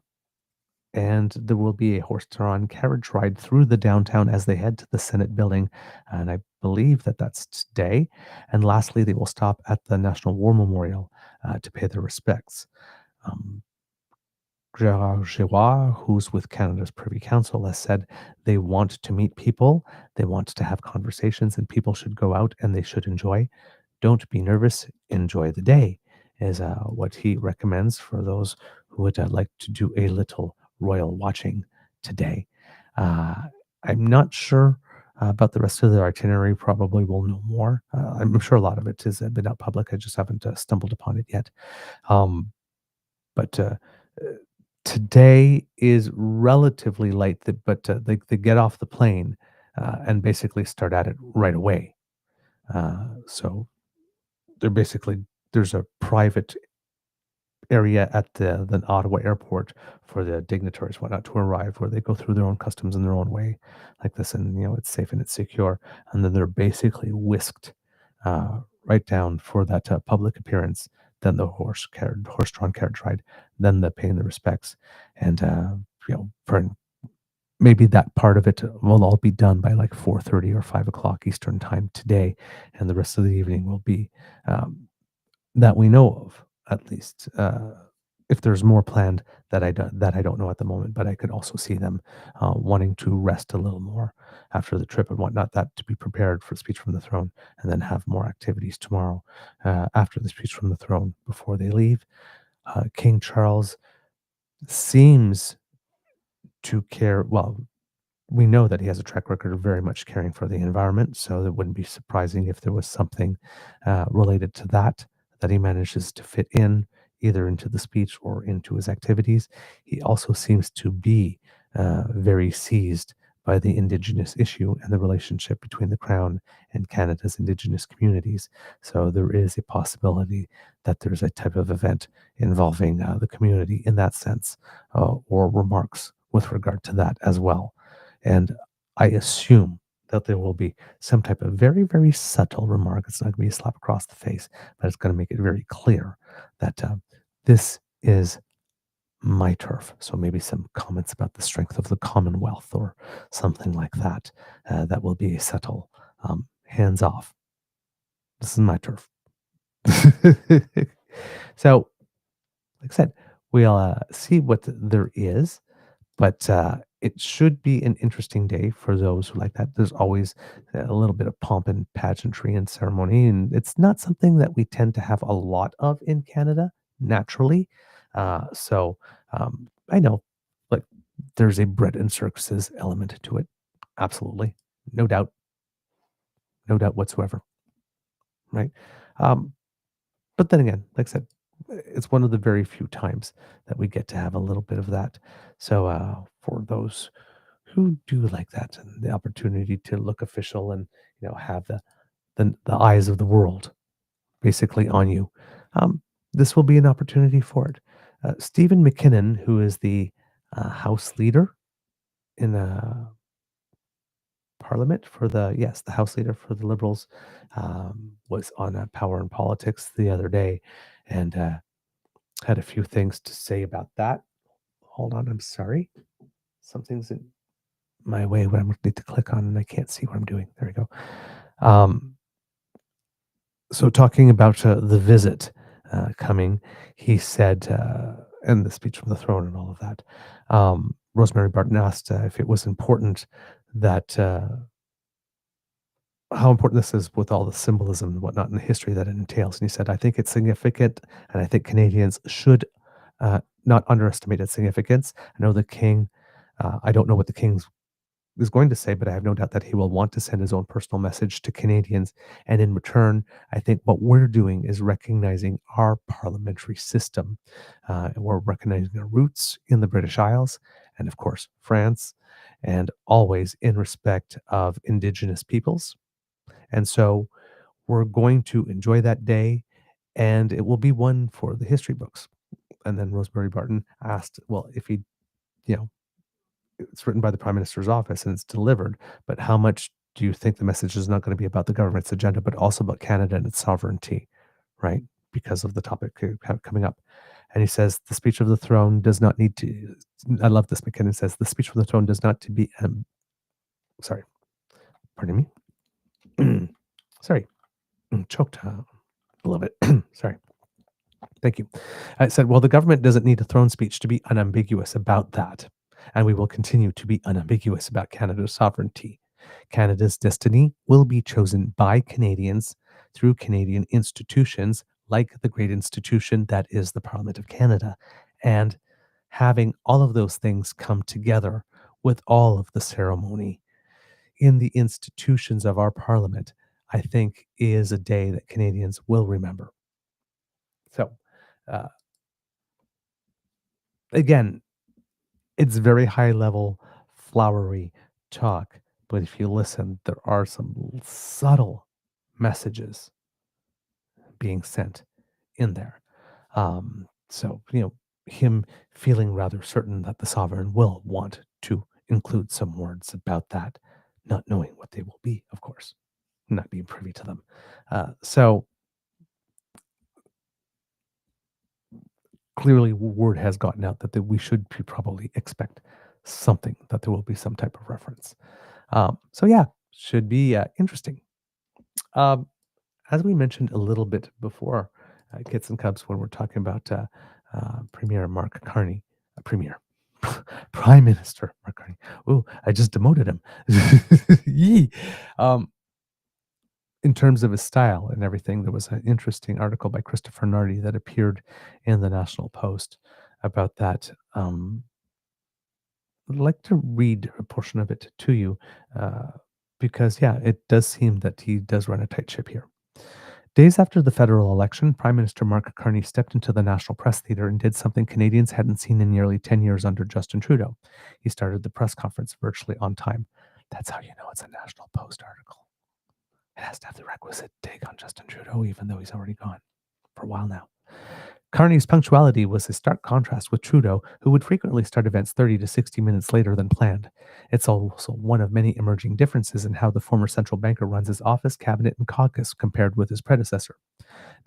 and there will be a horse-drawn carriage ride through the downtown as they head to the Senate building, and I believe that that's today. And lastly, they will stop at the National War Memorial to pay their respects. Gerard Giroir, who's with Canada's Privy Council, has said they want to meet people, they want to have conversations, and people should go out and they should enjoy. Don't be nervous, enjoy the day, is what he recommends for those who would like to do a little royal watching today. I'm not sure about the rest of the itinerary, probably will know more. I'm sure a lot of it has been out public, I just haven't stumbled upon it yet. But today is relatively light, but they get off the plane and basically start at it right away. So there's a private area at the Ottawa airport for the dignitaries, whatnot, to arrive, where they go through their own customs in their own way, like this, and it's safe and it's secure, and then they're basically whisked right down for that public appearance, then the horse-drawn carriage ride, then the paying the respects, and for maybe that part of it will all be done by like 4:30 or 5 o'clock Eastern time today, and the rest of the evening will be that we know of, at least. If there's more planned that I don't know at the moment, but I could also see them wanting to rest a little more after the trip and whatnot, that to be prepared for speech from the throne, and then have more activities tomorrow after the speech from the throne before they leave. King Charles seems to care. Well, we know that he has a track record of very much caring for the environment, so it wouldn't be surprising if there was something related to that he manages to fit in, either into the speech or into his activities. He also seems to be very seized by the Indigenous issue and the relationship between the Crown and Canada's Indigenous communities. So there is a possibility that there's a type of event involving the community in that sense, or remarks with regard to that as well. And I assume that there will be some type of very, very subtle remark. It's not going to be a slap across the face, but it's going to make it very clear that this is my turf. So maybe some comments about the strength of the Commonwealth or something like that. That will be a subtle hands off. This is my turf. So, like I said, we'll see what there is, but it should be an interesting day for those who like that. There's always a little bit of pomp and pageantry and ceremony, and it's not something that we tend to have a lot of in Canada naturally. So I know, like, there's a bread and circuses element to it. Absolutely. No doubt. No doubt whatsoever. Right. But then again, like I said, it's one of the very few times that we get to have a little bit of that. So for those who do like that and the opportunity to look official and have the eyes of the world basically on you, this will be an opportunity for it. Stephen McKinnon, who is the House leader in Parliament for the House leader for the Liberals, was on Power and Politics the other day, and had a few things to say about that. Hold on, I'm sorry. Something's in my way what I need to click on, and I can't see what I'm doing. There we go. So talking about the visit coming, he said, and the speech from the throne and all of that, Rosemary Barton asked if it was important that how important this is with all the symbolism and whatnot and the history that it entails. And he said, I think it's significant, and I think Canadians should not underestimate its significance. I know the king, I don't know what the king is going to say, but I have no doubt that he will want to send his own personal message to Canadians. And in return, I think what we're doing is recognizing our parliamentary system. We're recognizing our roots in the British Isles and, of course, France, and always in respect of Indigenous peoples. And so we're going to enjoy that day, and it will be one for the history books. And then Rosemary Barton asked, well, if he, you know, it's written by the Prime Minister's office and it's delivered, but how much do you think the message is not going to be about the government's agenda, but also about Canada and its sovereignty, right? Because of the topic coming up. And he says, the speech of the throne does not need to, I love this, McKinnon says, the speech of the throne does not to be, sorry, pardon me. Sorry, choked. I love it. Sorry. Thank you. I said, well, the government doesn't need a throne speech to be unambiguous about that. And we will continue to be unambiguous about Canada's sovereignty. Canada's destiny will be chosen by Canadians through Canadian institutions like the great institution that is the Parliament of Canada. And having all of those things come together with all of the ceremony in the institutions of our Parliament, I think is a day that Canadians will remember. So, again, it's very high level, flowery talk, but if you listen, there are some subtle messages being sent in there. So, him feeling rather certain that the sovereign will want to include some words about that, not knowing what they will be, of course, not being privy to them. So clearly word has gotten out that we should probably expect something, that there will be some type of reference. So yeah, should be interesting. As we mentioned a little bit before, Kits and Cubs, when we're talking about Premier Mark Carney, Prime Minister Mark Carney. Ooh, I just demoted him. Yee. In terms of his style and everything, there was an interesting article by Christopher Nardi that appeared in the National Post about that. I'd like to read a portion of it to you because, yeah, it does seem that he does run a tight ship here. Days after the federal election, Prime Minister Mark Carney stepped into the National Press Theatre and did something Canadians hadn't seen in nearly 10 years under Justin Trudeau. He started the press conference virtually on time. That's how you know it's a National Post article. It has to have the requisite dig on Justin Trudeau, even though he's already gone for a while now. Carney's punctuality was a stark contrast with Trudeau, who would frequently start events 30 to 60 minutes later than planned. It's also one of many emerging differences in how the former central banker runs his office, cabinet, and caucus compared with his predecessor.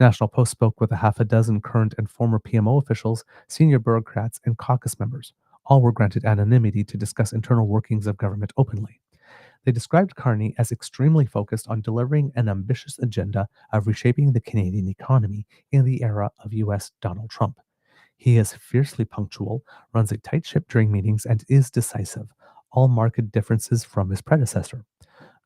National Post spoke with a half a dozen current and former PMO officials, senior bureaucrats, and caucus members. All were granted anonymity to discuss internal workings of government openly. They described Carney as extremely focused on delivering an ambitious agenda of reshaping the Canadian economy in the era of U.S. Donald Trump. He is fiercely punctual, runs a tight ship during meetings, and is decisive, all marked differences from his predecessor.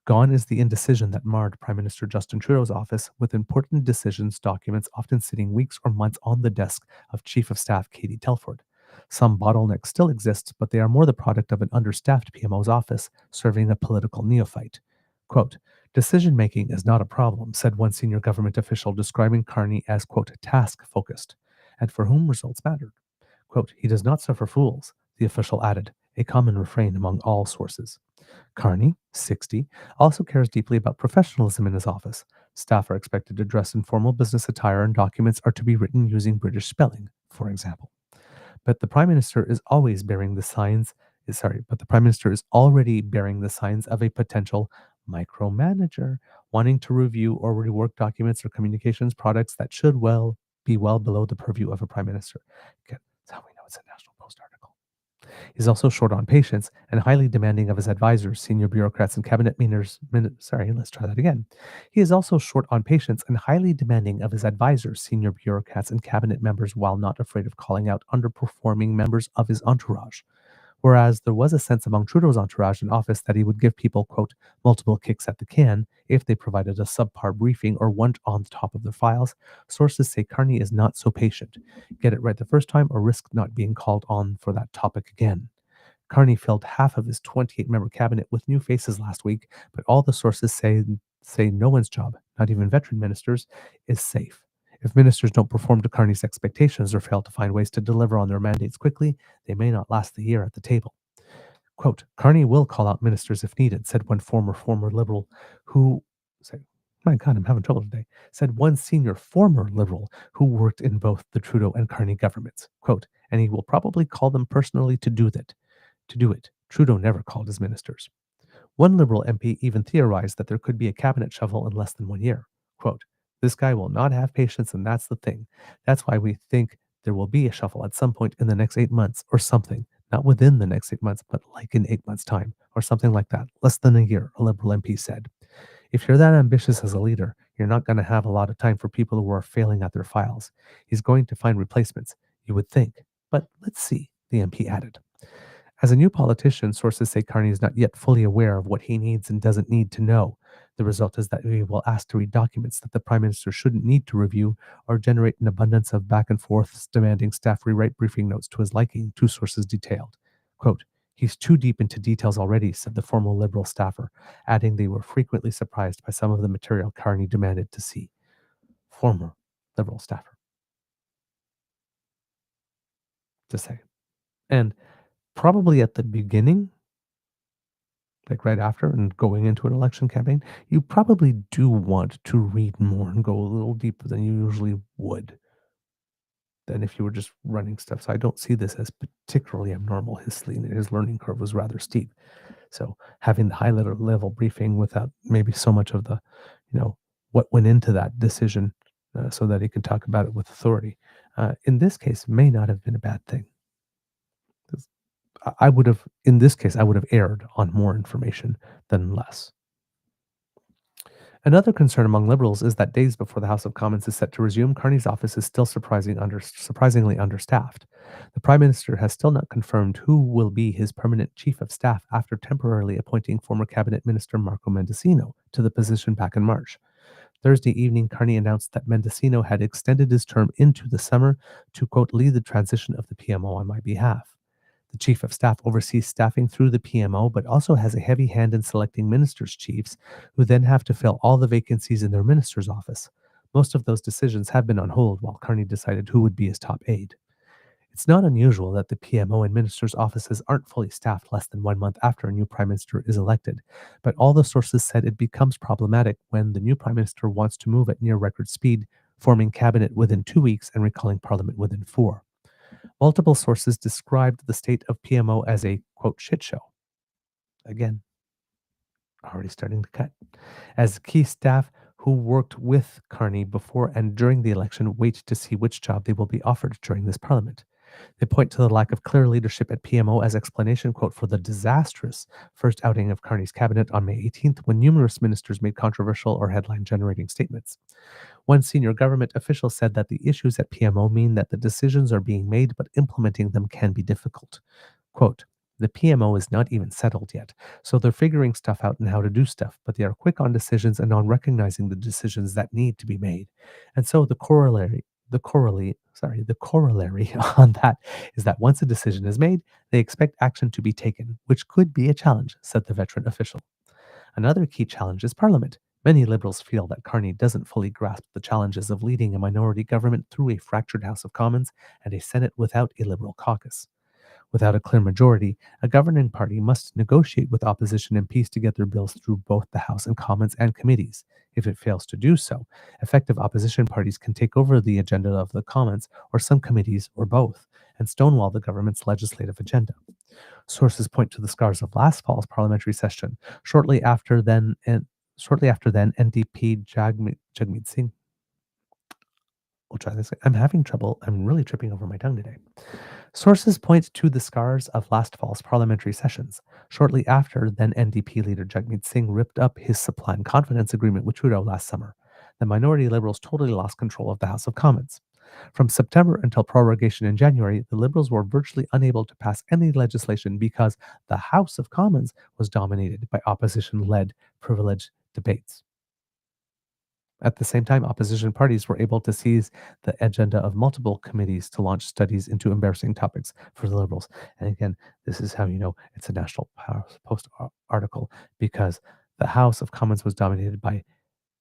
Gone is the indecision that marred Prime Minister Justin Trudeau's office, with important decisions documents often sitting weeks or months on the desk of Chief of Staff Katie Telford. Some bottlenecks still exist, but they are more the product of an understaffed PMO's office serving a political neophyte. Quote, decision-making is not a problem, said one senior government official describing Carney as, quote, task-focused, and for whom results mattered. Quote, he does not suffer fools, the official added, a common refrain among all sources. Carney, 60, also cares deeply about professionalism in his office. Staff are expected to dress in formal business attire and documents are to be written using British spelling, for example. But the Prime Minister is always bearing the signs, but the Prime Minister is already bearing the signs of a potential micromanager, wanting to review or rework documents or communications products that should be well below the purview of a Prime Minister. Again, that's how we know it's a National Post article. He's also short on patience and highly demanding of his advisors, senior bureaucrats, and cabinet He is also short on patience and highly demanding of his advisors, senior bureaucrats, and cabinet members, while not afraid of calling out underperforming members of his entourage. Whereas there was a sense among Trudeau's entourage in office that he would give people, quote, multiple kicks at the can if they provided a subpar briefing or weren't on the top of their files, sources say Carney is not so patient. Get it right the first time or risk not being called on for that topic again. Carney filled half of his 28-member cabinet with new faces last week, but all the sources say no one's job, not even veteran ministers, is safe. If ministers don't perform to Carney's expectations or fail to find ways to deliver on their mandates quickly, they may not last the year at the table. Quote, Carney will call out ministers if needed, said one former Liberal who said, my God, I'm having trouble today, said one senior former Liberal who worked in both the Trudeau and Carney governments. Quote, and he will probably call them personally to do it. Trudeau never called his ministers. One Liberal MP even theorized that there could be a cabinet shuffle in less than 1 year. Quote, this guy will not have patience, and that's the thing. That's why we think there will be a shuffle at some point in the next 8 months or something. Not within the next 8 months, but like in 8 months' time or something like that. Less than a year, a Liberal MP said. If you're that ambitious as a leader, you're not going to have a lot of time for people who are failing at their files. He's going to find replacements, you would think. But let's see, the MP added. As a new politician, sources say Carney is not yet fully aware of what he needs and doesn't need to know. The result is that he will ask to read documents that the Prime Minister shouldn't need to review or generate an abundance of back and forths demanding staff rewrite briefing notes to his liking, two sources detailed. Quote, he's too deep into details already, said the former Liberal staffer, adding they were frequently surprised by some of the material Carney demanded to see. Former Liberal staffer. To say. And probably at the beginning, like right after and going into an election campaign, you probably do want to read more and go a little deeper than you usually would than if you were just running stuff. So I don't see this as particularly abnormal. His learning curve was rather steep. So having the high level briefing without maybe so much of the, what went into that decision so that he could talk about it with authority, in this case may not have been a bad thing. In this case, I would have erred on more information than less. Another concern among Liberals is that days before the House of Commons is set to resume, Carney's office is still surprisingly understaffed. The Prime Minister has still not confirmed who will be his permanent Chief of Staff after temporarily appointing former Cabinet Minister Marco Mendicino to the position back in March. Thursday evening, Carney announced that Mendicino had extended his term into the summer to, quote, lead the transition of the PMO on my behalf. The Chief of Staff oversees staffing through the PMO, but also has a heavy hand in selecting ministers' chiefs, who then have to fill all the vacancies in their minister's office. Most of those decisions have been on hold while Carney decided who would be his top aide. It's not unusual that the PMO and ministers' offices aren't fully staffed less than 1 month after a new prime minister is elected, but all the sources said it becomes problematic when the new prime minister wants to move at near record speed, forming cabinet within 2 weeks and recalling parliament within 4. Multiple sources described the state of PMO as a, quote, shit show. Again, already starting to cut. As key staff who worked with Carney before and during the election wait to see which job they will be offered during this parliament. They point to the lack of clear leadership at PMO as explanation, quote, for the disastrous first outing of Carney's cabinet on May 18th, when numerous ministers made controversial or headline-generating statements. One senior government official said that the issues at PMO mean that the decisions are being made, but implementing them can be difficult. Quote, the PMO is not even settled yet, so they're figuring stuff out and how to do stuff, but they are quick on decisions and on recognizing the decisions that need to be made. And so the corollary on that is that once a decision is made, they expect action to be taken, which could be a challenge, said the veteran official. Another key challenge is Parliament. Many Liberals feel that Carney doesn't fully grasp the challenges of leading a minority government through a fractured House of Commons and a Senate without a Liberal caucus. Without a clear majority, a governing party must negotiate with opposition MPs to get their bills through both the House and Commons and committees. If it fails to do so, effective opposition parties can take over the agenda of the Commons or some committees or both and stonewall the government's legislative agenda. Sources point to the scars of last fall's parliamentary session. Shortly after then, NDP Jagmeet Singh. We'll try this. I'm having trouble. I'm really tripping over my tongue today. Sources point to the scars of last fall's parliamentary sessions. Shortly after, then NDP leader Jagmeet Singh ripped up his supply and confidence agreement with Trudeau last summer. The minority Liberals totally lost control of the House of Commons. From September until prorogation in January, the Liberals were virtually unable to pass any legislation because the House of Commons was dominated by opposition-led privileged debates. At the same time, opposition parties were able to seize the agenda of multiple committees to launch studies into embarrassing topics for the Liberals. And again, this is how you know it's a National Post article, because the House of Commons was dominated by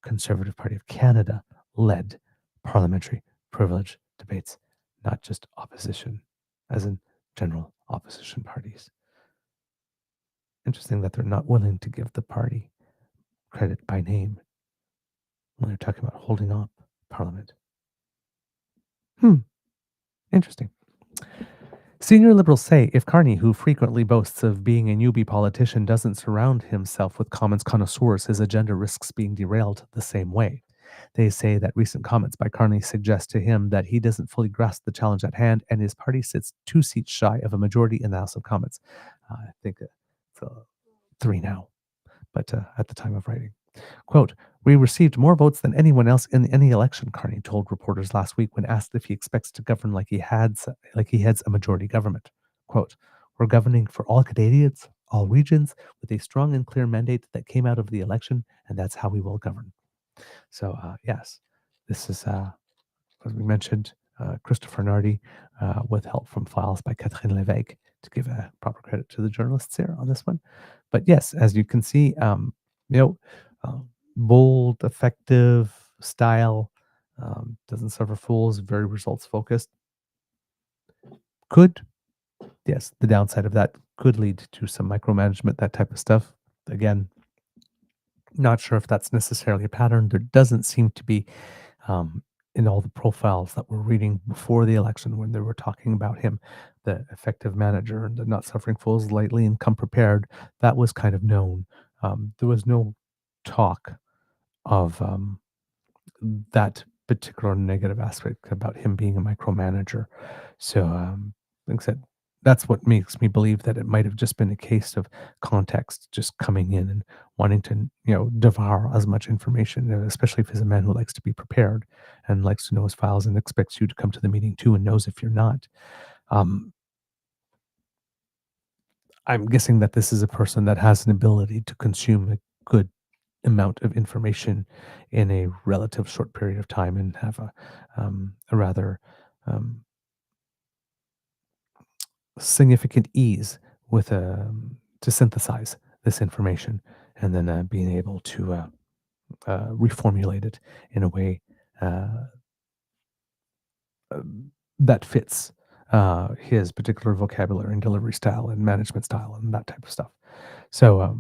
Conservative Party of Canada led parliamentary privilege debates, not just opposition, as in general opposition parties. Interesting that they're not willing to give the party credit by name when they're talking about holding up Parliament. Interesting. Senior Liberals say if Carney, who frequently boasts of being a newbie politician, doesn't surround himself with Commons connoisseurs, his agenda risks being derailed the same way. They say that recent comments by Carney suggest to him that he doesn't fully grasp the challenge at hand, and his party sits 2 seats shy of a majority in the House of Commons. I think it's 3 now, but at the time of writing. Quote, "We received more votes than anyone else in any election," Carney told reporters last week when asked if he expects to govern like he heads a majority government. Quote, "We're governing for all Canadians, all regions, with a strong and clear mandate that came out of the election, and that's how we will govern." So, yes, this is, as we mentioned, Christopher Nardi, with help from files by Catherine Lévesque, to give proper credit to the journalists here on this one. But yes, as you can see, bold, effective style, doesn't suffer fools, very results focused. Could, yes, the downside of that could lead to some micromanagement, that type of stuff. Again, not sure if that's necessarily a pattern. There doesn't seem to be, in all the profiles that we're reading before the election when they were talking about him, the effective manager and the not suffering fools lightly and come prepared. That was kind of known. There was no talk of that particular negative aspect about him being a micromanager. So, like I said, that's what makes me believe that it might have just been a case of context, just coming in and wanting to, devour as much information, especially if he's a man who likes to be prepared and likes to know his files and expects you to come to the meeting too and knows if you're not. I'm guessing that this is a person that has an ability to consume a good amount of information in a relative short period of time and have a rather significant ease with to synthesize this information and then being able to reformulate it in a way that fits his particular vocabulary and delivery style and management style and that type of stuff. So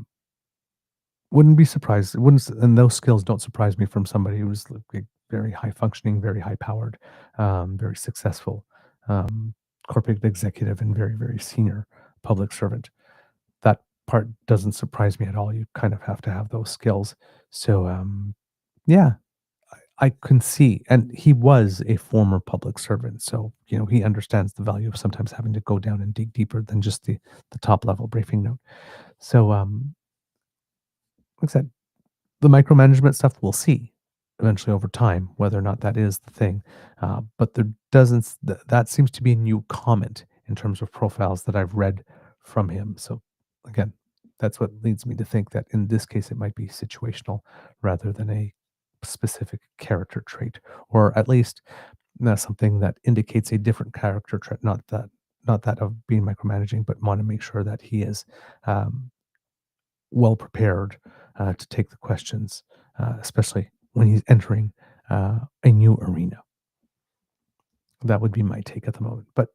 wouldn't be surprised. And those skills don't surprise me from somebody who's like very high functioning, very high powered, very successful corporate executive and very, very senior public servant. That part doesn't surprise me at all. You kind of have to have those skills. So, yeah, I can see. And he was a former public servant. So, he understands the value of sometimes having to go down and dig deeper than just the top level briefing note. So, like I said, the micromanagement stuff we'll see eventually over time whether or not that is the thing. But there doesn't that seems to be a new comment in terms of profiles that I've read from him. So again, that's what leads me to think that in this case it might be situational rather than a specific character trait, or at least something that indicates a different character trait, not that of being micromanaging, but want to make sure that he is well prepared to take the questions, especially when he's entering a new arena. That would be my take at the moment. But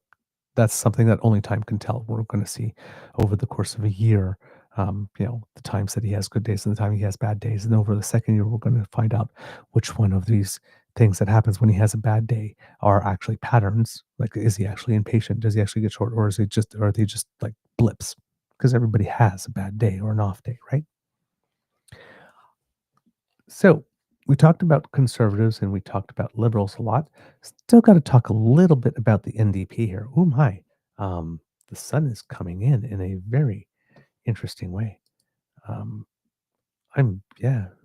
that's something that only time can tell. We're going to see over the course of a year, the times that he has good days and the time he has bad days. And over the second year, we're going to find out which one of these things that happens when he has a bad day are actually patterns. Like, is he actually impatient? Does he actually get short? Or are they just like blips? Because everybody has a bad day or an off day, right? So we talked about conservatives and we talked about liberals a lot. Still got to talk a little bit about the NDP here. Oh my, the sun is coming in a very interesting way. I'm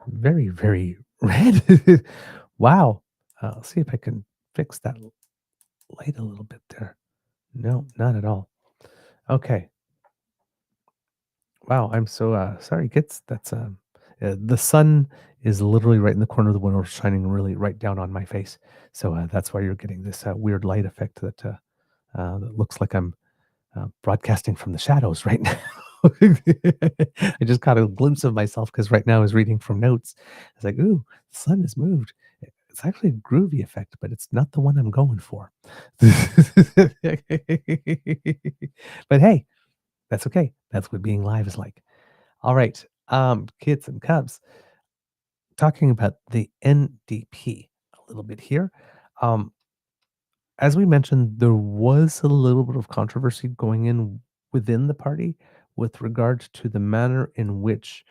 very, very red. Wow. I'll see if I can fix that light a little bit there. No, not at all. Okay. Wow, I'm so sorry, kids. That's the sun is literally right in the corner of the window, shining really right down on my face. So that's why you're getting this weird light effect that looks like I'm broadcasting from the shadows right now. I just caught a glimpse of myself because right now I was reading from notes. I was like, "Ooh, the sun has moved." It's actually a groovy effect, but it's not the one I'm going for. But hey, that's okay. That's what being live is like. All right, kids and cubs, talking about the NDP a little bit here. Um, as we mentioned, there was a little bit of controversy going in within the party with regard to the manner in which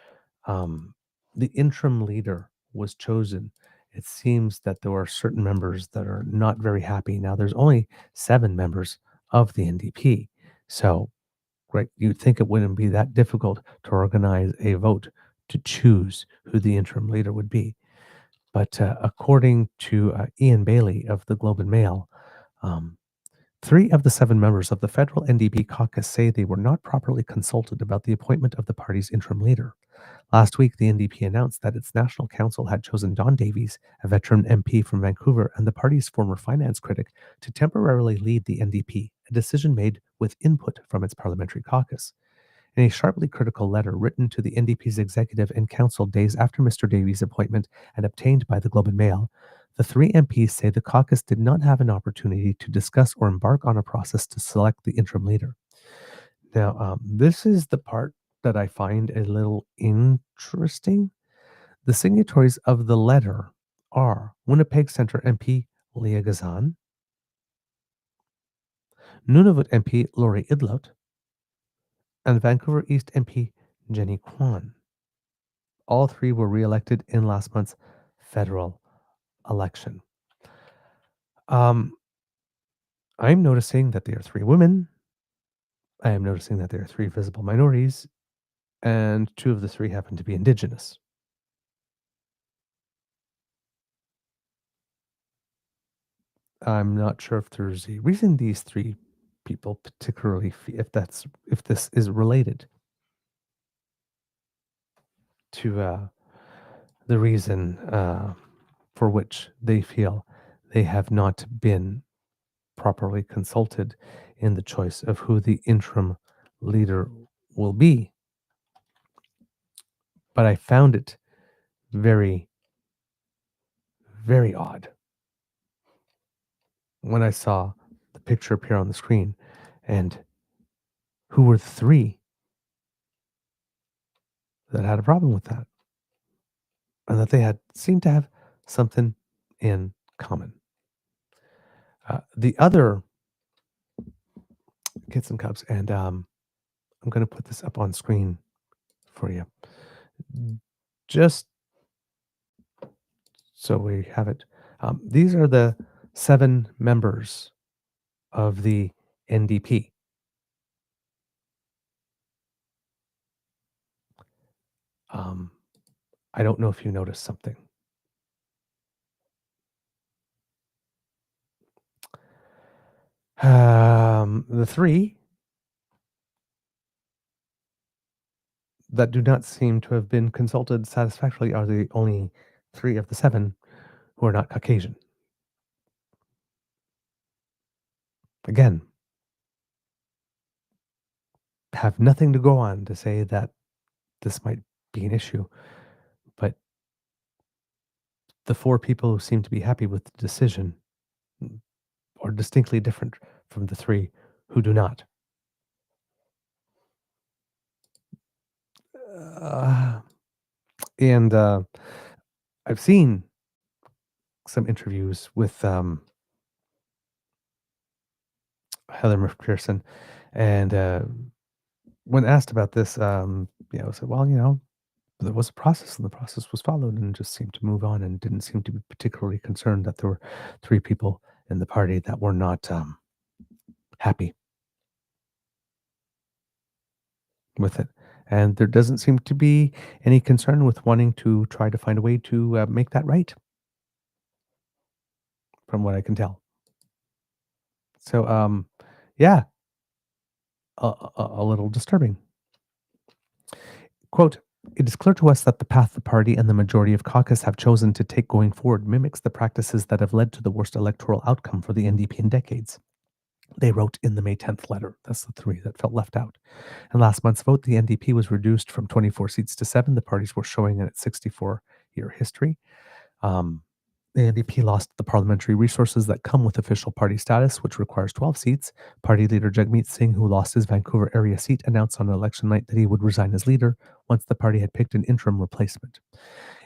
um, the interim leader was chosen. It seems that there are certain members that are not very happy. Now, there's only 7 members of the NDP. So, right, you'd think it wouldn't be that difficult to organize a vote to choose who the interim leader would be. But according to Ian Bailey of the Globe and Mail, um, 3 of the 7 members of the federal NDP caucus say they were not properly consulted about the appointment of the party's interim leader. Last week, the NDP announced that its national council had chosen Don Davies, a veteran MP from Vancouver and the party's former finance critic, to temporarily lead the NDP, a decision made with input from its parliamentary caucus. In a sharply critical letter written to the NDP's executive and council days after Mr. Davies' appointment and obtained by the Globe and Mail, the 3 MPs say the caucus did not have an opportunity to discuss or embark on a process to select the interim leader. Now, this is the part that I find a little interesting. The signatories of the letter are Winnipeg Centre MP Leah Gazan, Nunavut MP Lori Idlot, and Vancouver East MP Jenny Kwan. All 3 were re-elected in last month's federal election. I'm noticing that there are 3 women. I am noticing that there are 3 visible minorities, and 2 of the 3 happen to be Indigenous. I'm not sure if there's a reason these 3 people particularly, if this is related to the reason for which they feel they have not been properly consulted in the choice of who the interim leader will be. But I found it very, very odd when I saw the picture appear on the screen and who were the 3 that had a problem with that, and that they had seemed to have something in common. The other kids and cubs, and I'm going to put this up on screen for you, just so we have it. These are the 7 members of the NDP. I don't know if you noticed something. The 3 that do not seem to have been consulted satisfactorily are the only 3 of the 7 who are not Caucasian. Again, have nothing to go on to say that this might be an issue, but the 4 people who seem to be happy with the decision are distinctly different from the 3 who do not. And I've seen some interviews with Heather McPherson, and when asked about this, said, well, there was a process and the process was followed and just seemed to move on and didn't seem to be particularly concerned that there were 3 people in the party that were not happy with it. And there doesn't seem to be any concern with wanting to try to find a way to make that right, from what I can tell. So, yeah, a little disturbing. Quote, it is clear to us that the path the party and the majority of caucus have chosen to take going forward mimics the practices that have led to the worst electoral outcome for the NDP in decades. They wrote in the May 10th letter. That's the three that felt left out. In last month's vote, the NDP was reduced from 24 seats to 7. The parties were showing in its 64-year history. The NDP lost the parliamentary resources that come with official party status, which requires 12 seats. Party leader Jagmeet Singh, who lost his Vancouver area seat, announced on election night that he would resign as leader once the party had picked an interim replacement.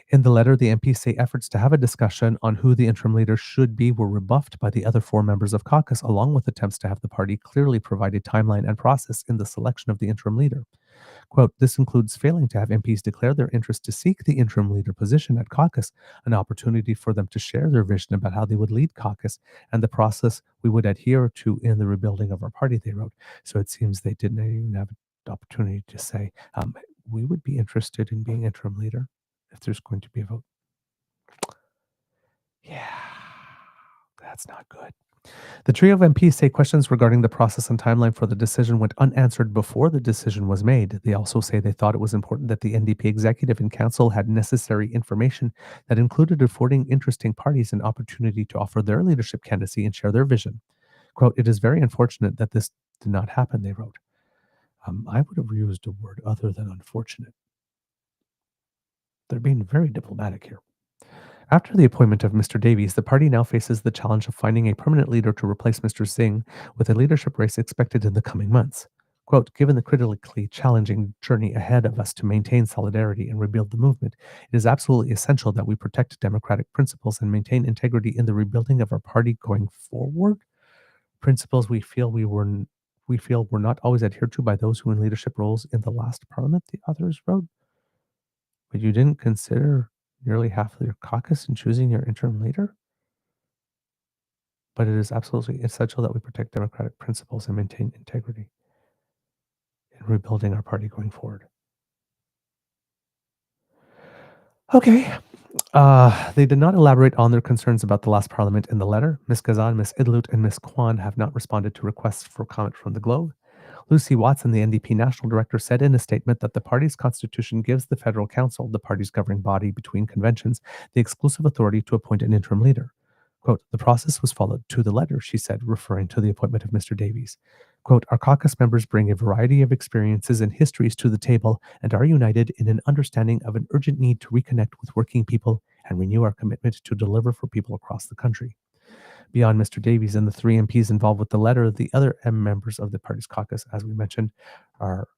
In the letter, the MPs say efforts to have a discussion on who the interim leader should be were rebuffed by the other 4 members of caucus, along with attempts to have the party clearly provide a timeline and process in the selection of the interim leader. Quote, this includes failing to have MPs declare their interest to seek the interim leader position at caucus, an opportunity for them to share their vision about how they would lead caucus and the process we would adhere to in the rebuilding of our party, they wrote. So it seems they didn't even have an opportunity to say, we would be interested in being interim leader if there's going to be a vote. Yeah, that's not good. The trio of MPs say questions regarding the process and timeline for the decision went unanswered before the decision was made. They also say they thought it was important that the NDP executive and council had necessary information that included affording interesting parties an opportunity to offer their leadership candidacy and share their vision. Quote, it is very unfortunate that this did not happen, they wrote. I would have used a word other than unfortunate. They're being very diplomatic here. After the appointment of Mr. Davies, the party now faces the challenge of finding a permanent leader to replace Mr. Singh, with a leadership race expected in the coming months. Quote, given the critically challenging journey ahead of us to maintain solidarity and rebuild the movement, it is absolutely essential that we protect democratic principles and maintain integrity in the rebuilding of our party going forward. Principles we feel were not always adhered to by those who in leadership roles in the last parliament, the others wrote. But you didn't consider nearly half of your caucus in choosing your interim leader? But it is absolutely essential that we protect democratic principles and maintain integrity in rebuilding our party going forward. Okay. They did not elaborate on their concerns about the last parliament in the letter. Ms. Kazan, Ms. Idlut, and Ms. Kwan have not responded to requests for comment from the Globe. Lucy Watson, the NDP national director, said in a statement that the party's constitution gives the federal council, the party's governing body between conventions, the exclusive authority to appoint an interim leader. Quote, the process was followed to the letter, she said, referring to the appointment of Mr. Davies. Quote, our caucus members bring a variety of experiences and histories to the table and are united in an understanding of an urgent need to reconnect with working people and renew our commitment to deliver for people across the country. Beyond Mr. Davies and the 3 MPs involved with the letter, the other members of the party's caucus, as we mentioned, are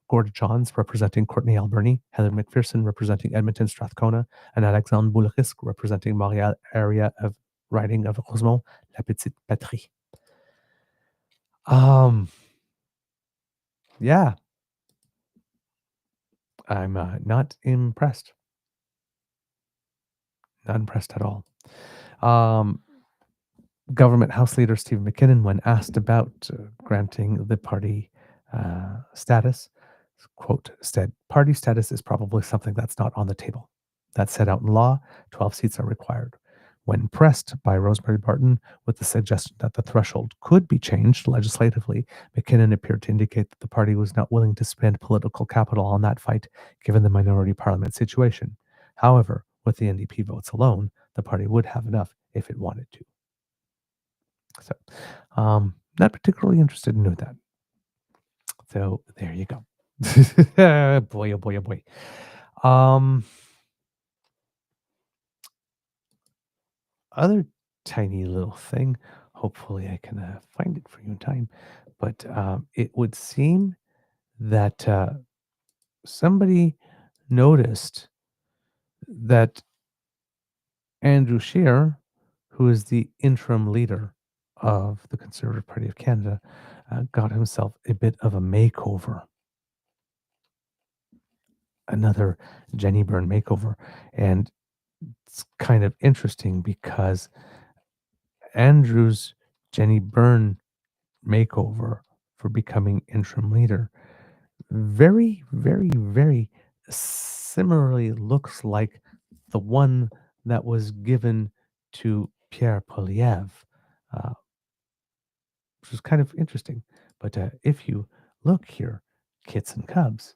Gordon Johns representing Courtney Alberni, Heather McPherson representing Edmonton Strathcona, and Alexandre Boulrisque representing Montreal area of riding of Rosemont, La Petite Patrie. Yeah, I'm not impressed. Not impressed at all. Government House Leader Stephen McKinnon, when asked about granting the party status, quote, said, party status is probably something that's not on the table. That's set out in law. 12 seats are required. When pressed by Rosemary Barton with the suggestion that the threshold could be changed legislatively, McKinnon appeared to indicate that the party was not willing to spend political capital on that fight, given the minority parliament situation. However, with the NDP votes alone, the party would have enough if it wanted to. So, not particularly interested in doing that. So there you go. Boy, oh boy, oh boy. Other tiny little thing. Hopefully, I can find it for you in time. But it would seem that somebody noticed that Andrew Scheer, who is the interim leader of the Conservative Party of Canada, got himself a bit of a makeover. Another Jenny Byrne makeover. And it's kind of interesting because Andrew's Jenny Byrne makeover for becoming interim leader very, very, very similarly looks like the one that was given to Pierre Poilièvre which is kind of interesting. But if you look here, kits and cubs,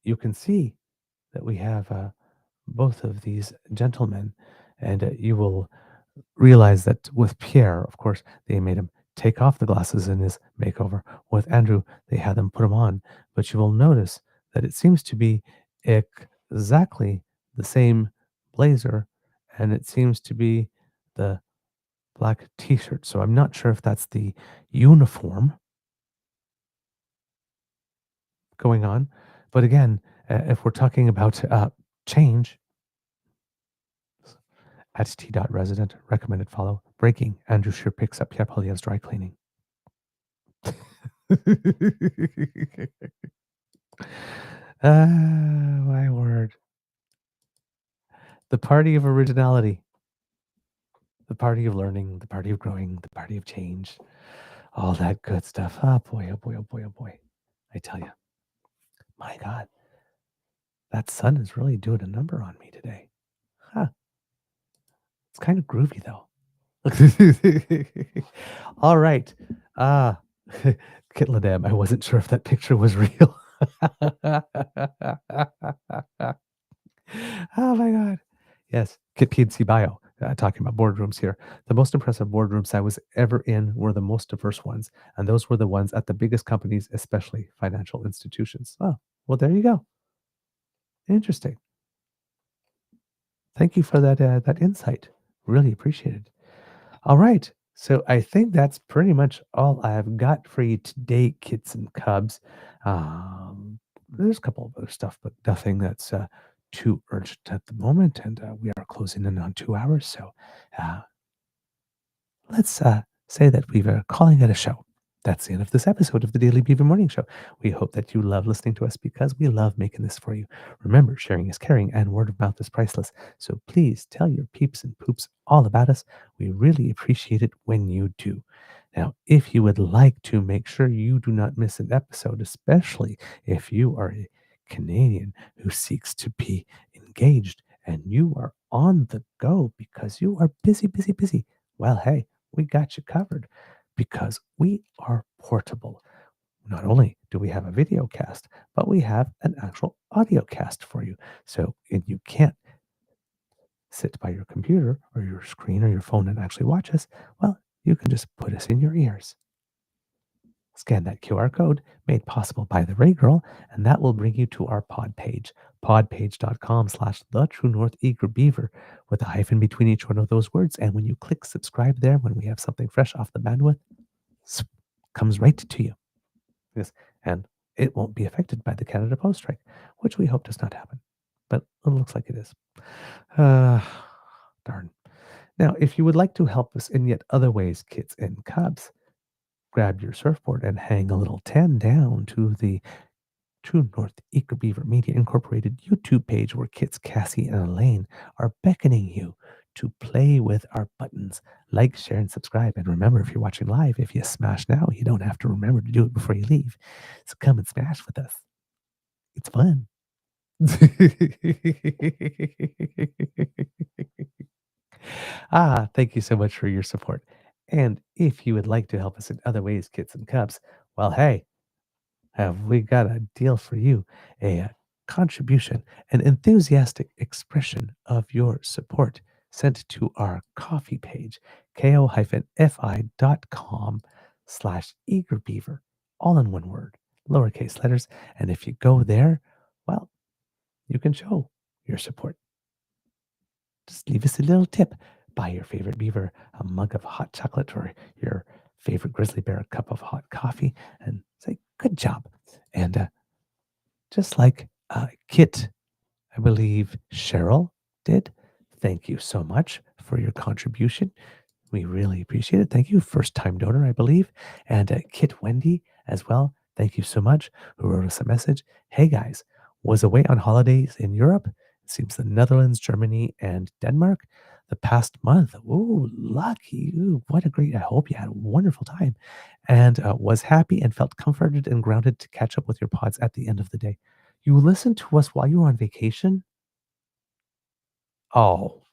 you can see that we have both of these gentlemen, and you will realize that with Pierre, of course, they made him take off the glasses in his makeover. With Andrew, they had them put them on. But you will notice that it seems to be exactly the same blazer, and it seems to be the black t-shirt. So I'm not sure if that's the uniform going on. But again, if we're talking about change, at t.resident, recommended follow. Breaking, Andrew Shear picks up Pierre Poilièvre's dry cleaning. My word. The party of originality. The party of learning, the party of growing, the party of change. All that good stuff. Oh boy, oh boy, oh boy, oh boy. I tell you. My God. That sun is really doing a number on me today. Huh. It's kind of groovy though. All right. Kit Ladam, I wasn't sure if that picture was real. Oh my God. Yes, Kit PNC Bio, talking about boardrooms here. The most impressive boardrooms I was ever in were the most diverse ones, and those were the ones at the biggest companies, especially financial institutions. Oh, well, there you go. Interesting. Thank you for that insight. Really appreciate it. All right. So I think that's pretty much all I've got for you today, kits and cubs. There's a couple of other stuff, but nothing that's too urgent at the moment. And we are closing in on 2 hours. So let's say that we're calling it a show. That's the end of this episode of the Daily Beaver Morning Show. We hope that you love listening to us because we love making this for you. Remember, sharing is caring and word of mouth is priceless. So please tell your peeps and poops all about us. We really appreciate it when you do. Now, if you would like to make sure you do not miss an episode, especially if you are a Canadian who seeks to be engaged and you are on the go because you are busy, busy, busy, well, hey, we got you covered because we are portable. Not only do we have a video cast, but we have an actual audio cast for you. So you can't sit by your computer or your screen or your phone and actually watch us. Well, you can just put us in your ears. Scan that QR code made possible by the Ray Girl, and that will bring you to our pod page, podpage.com/the truenortheagerbeaver with a hyphen between each one of those words. And when you click subscribe there, when we have something fresh off the bandwidth, comes right to you. Yes, and it won't be affected by the Canada Post strike, which we hope does not happen. But it looks like it is. Darn. Now, if you would like to help us in yet other ways, kits and cubs, grab your surfboard and hang a little 10 down to the True North Eager Beaver Media Incorporated YouTube page where Kits, Cassie, and Elaine are beckoning you to play with our buttons. Like, share, and subscribe. And remember, if you're watching live, if you smash now, you don't have to remember to do it before you leave. So come and smash with us. It's fun. Thank you so much for your support. And if you would like to help us in other ways, kits and cubs, well, hey, have we got a deal for you? A contribution, an enthusiastic expression of your support sent to our coffee page, ko-fi.com/eagerbeaver, all in one word, lowercase letters. And if you go there, well, you can show your support. Just leave us a little tip. Buy your favorite beaver a mug of hot chocolate or your favorite grizzly bear a cup of hot coffee and say, good job. And just like Kit, I believe Cheryl did, thank you so much for your contribution. We really appreciate it. Thank you. First time donor, I believe. And Kit Wendy as well. Thank you so much, who wrote us a message. Hey guys, was away on holidays in Europe. It seems the Netherlands, Germany, and Denmark the past month. Ooh, lucky. Ooh, what a great, I hope you had a wonderful time. And was happy and felt comforted and grounded to catch up with your pods at the end of the day. You listened to us while you were on vacation? Oh,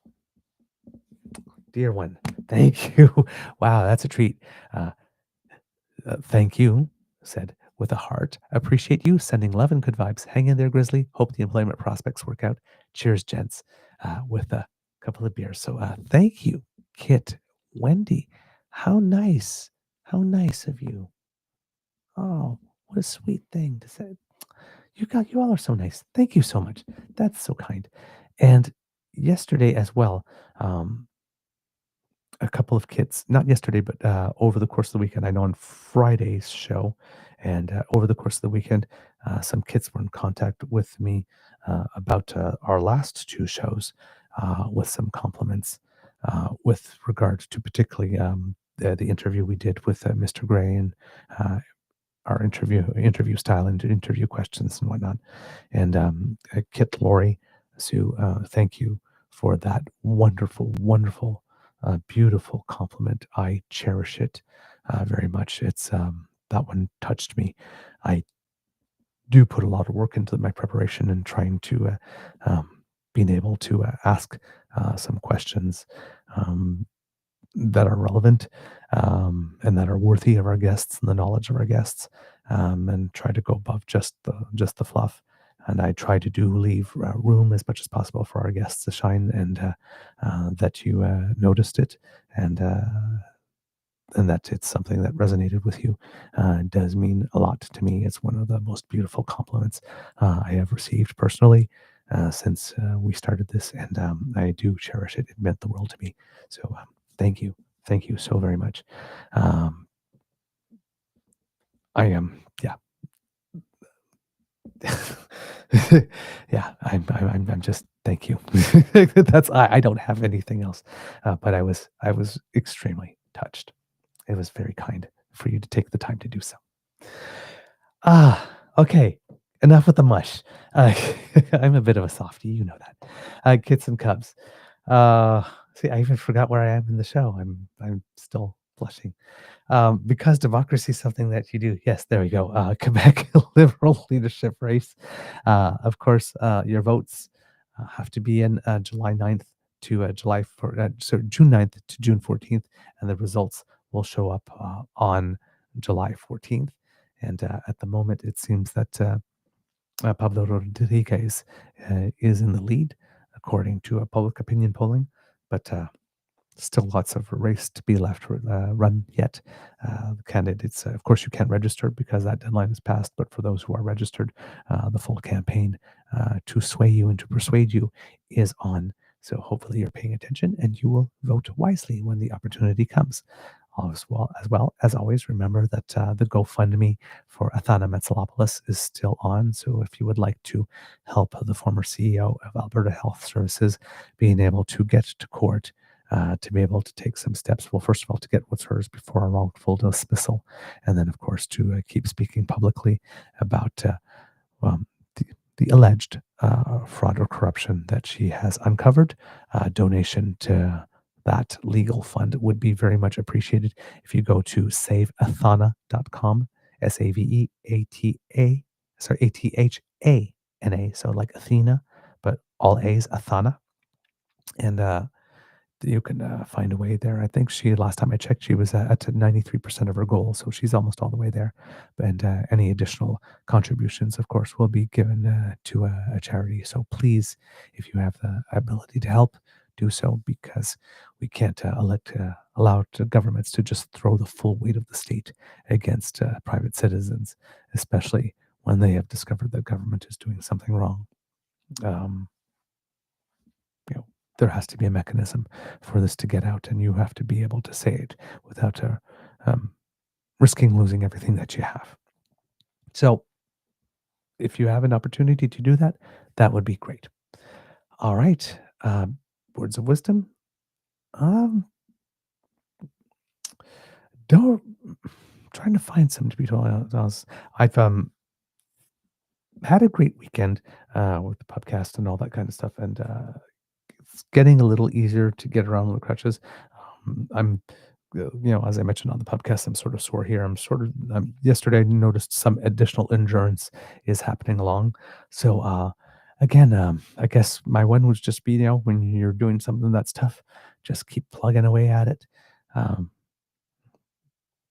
dear one. Thank you. Wow, that's a treat. Thank you, said with a heart. Appreciate you sending love and good vibes. Hang in there, Grizzly. Hope the employment prospects work out. Cheers, gents, with a couple of beers. So thank you, Kit, Wendy. How nice. How nice of you. Oh, what a sweet thing to say. You all are so nice. Thank you so much. That's so kind. And yesterday as well, a couple of kids, not yesterday, but over the course of the weekend. I know on Friday's show, and over the course of the weekend, some kids were in contact with me about our last two shows with some compliments with regard to particularly the interview we did with Mr. Gray and our interview style and interview questions and whatnot. And Kit Lori, Sue, thank you for that wonderful, beautiful compliment. I cherish it very much. It's that one touched me. I do put a lot of work into my preparation and trying to being able to ask some questions that are relevant and that are worthy of our guests and the knowledge of our guests, and try to go above just the fluff. And I try to leave room as much as possible for our guests to shine, and that you noticed it, and that it's something that resonated with you. Does mean a lot to me. It's one of the most beautiful compliments I have received personally since we started this, and I do cherish it. It meant the world to me. So thank you so very much. I am, yeah. Yeah, I'm just, thank you. That's, I don't have anything else, but I was extremely touched. It was very kind for you to take the time to do so. Okay. Enough with the mush. I'm a bit of a softie, you know that. Kids and Cubs. See, I even forgot where I am in the show. I'm still blushing. Because democracy is something that you do. Yes, there we go. Quebec Liberal leadership race. Of course, your votes have to be in July 9th to June 9th to June 14th, and the results will show up on July 14th. And at the moment, it seems that Pablo Rodriguez is in the lead, according to public opinion polling, but still lots of race to be left run yet. Candidates, of course, you can't register because that deadline is passed, but for those who are registered, the full campaign to sway you and to persuade you is on. So hopefully you're paying attention and you will vote wisely when the opportunity comes. As well as always, remember that the GoFundMe for Athana Metsalopoulos is still on. So if you would like to help the former CEO of Alberta Health Services being able to get to court, to be able to take some steps, well, first of all, to get what's hers before a wrongful dismissal, and then, of course, to keep speaking publicly about the alleged fraud or corruption that she has uncovered. Donation to that legal fund would be very much appreciated. If you go to saveathana.com, SAVEATA, ATHANA, so like Athena, but all A's, Athana. And you can find a way there. I think last time I checked, she was at 93% of her goal, so she's almost all the way there. And any additional contributions, of course, will be given to a charity. So please, if you have the ability to help, do so, because we can't allow governments to just throw the full weight of the state against private citizens, especially when they have discovered that government is doing something wrong. There has to be a mechanism for this to get out, and you have to be able to say it without risking losing everything that you have. So if you have an opportunity to do that, that would be great. All right. Words of wisdom. Trying to find some to be told. I've had a great weekend with the podcast and all that kind of stuff, and it's getting a little easier to get around with the crutches. I'm, as I mentioned on the podcast, I'm sort of sore here. Yesterday I noticed some additional endurance is happening along. So again, I guess my one would just be, when you're doing something that's tough, just keep plugging away at it. Um,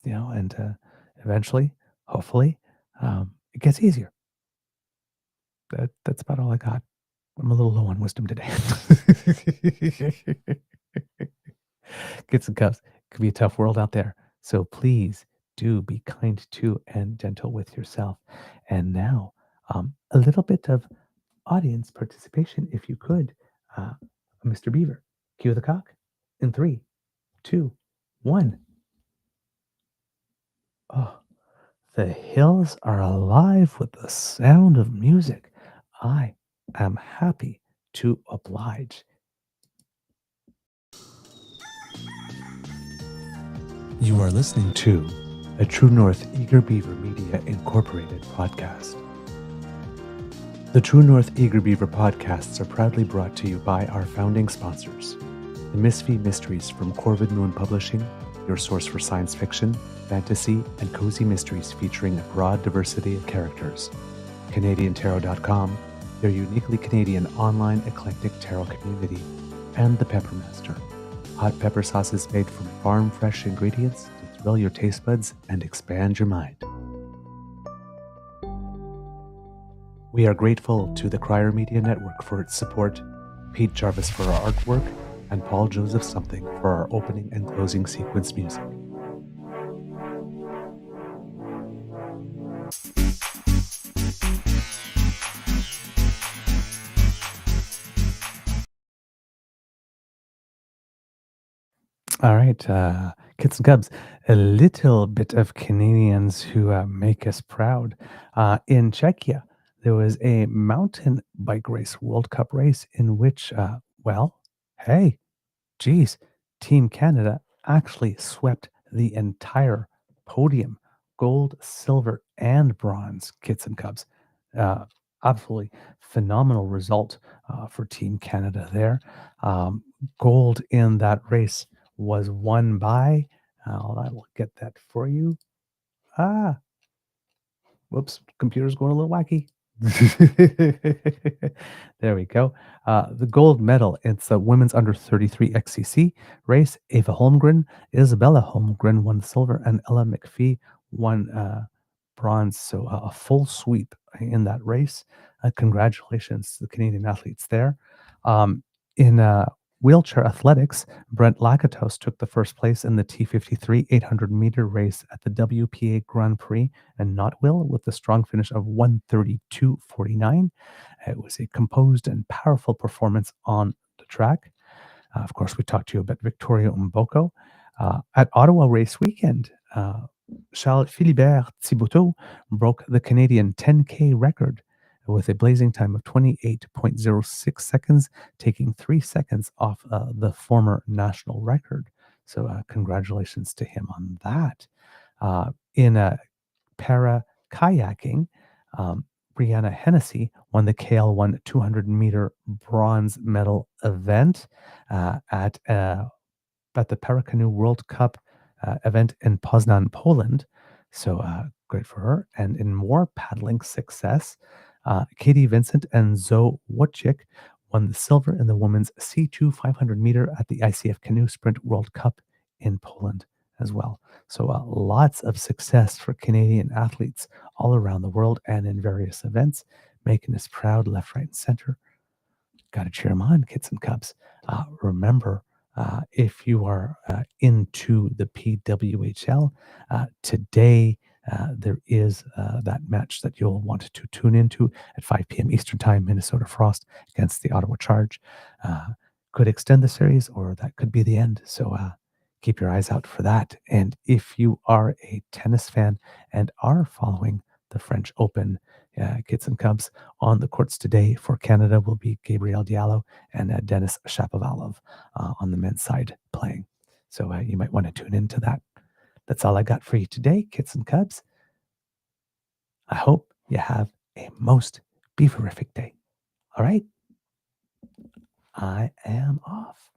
and eventually, hopefully, it gets easier. That's about all I got. I'm a little low on wisdom today. Get some cups. It could be a tough world out there. So please do be kind to and gentle with yourself. And now, a little bit of audience participation, if you could. Mr. Beaver, cue the cock in 3, 2, 1. Oh, the hills are alive with the sound of music. I am happy to oblige. You are listening to a True North Eager Beaver Media Incorporated podcast. The True North Eager Beaver podcasts are proudly brought to you by our founding sponsors, the Misfit Mysteries from Corvid Moon Publishing, your source for science fiction, fantasy, and cozy mysteries featuring a broad diversity of characters. CanadianTarot.com, their uniquely Canadian online eclectic tarot community, and The Peppermaster, hot pepper sauces made from farm-fresh ingredients to thrill your taste buds and expand your mind. We are grateful to the Crier Media Network for its support, Pete Jarvis for our artwork, and Paul Joseph Something for our opening and closing sequence music. All right, kids and cubs, a little bit of Canadians who make us proud. In Czechia, there was a mountain bike race, World Cup race, in which, hey, geez, Team Canada actually swept the entire podium, gold, silver, and bronze, kids and cubs. Absolutely phenomenal result for Team Canada there. Gold in that race was won by, I will get that for you. Whoops, computer's going a little wacky. There we go. The gold medal, it's a women's under 33 XCC race. Ava Holmgren, Isabella Holmgren won silver, and Ella McPhee won bronze. So a full sweep in that race. Congratulations to the Canadian athletes there. In wheelchair athletics, Brent Lakatos took the first place in the T53 800-meter race at the WPA Grand Prix in Knotville with a strong finish of 1:32.49. It was a composed and powerful performance on the track. Of course, we talked to you about Victoria Mboko. At Ottawa Race Weekend, Charles Philibert Thibodeau broke the Canadian 10K record with a blazing time of 28.06 seconds, taking 3 seconds off the former national record. So congratulations to him on that. In para kayaking, Brianna Hennessy won the KL1 200-meter bronze medal event at the Paracanoe World Cup event in Poznan, Poland. So great for her. And in more paddling success, Katie Vincent and Zoe Wojcik won the silver in the women's C2 500-meter at the ICF Canoe Sprint World Cup in Poland as well. So lots of success for Canadian athletes all around the world and in various events, making us proud left, right, and center. Got to cheer them on, kids and cubs. Remember, if you are into the PWHL, today there is that match that you'll want to tune into at 5 p.m. Eastern Time, Minnesota Frost against the Ottawa Charge. Could extend the series, or that could be the end. So keep your eyes out for that. And if you are a tennis fan and are following the French Open, kids and cubs, on the courts today for Canada will be Gabriel Diallo and Denis Shapovalov on the men's side playing. So you might want to tune into that. That's all I got for you today, kids and cubs. I hope you have a most beaverific day. All right? I am off.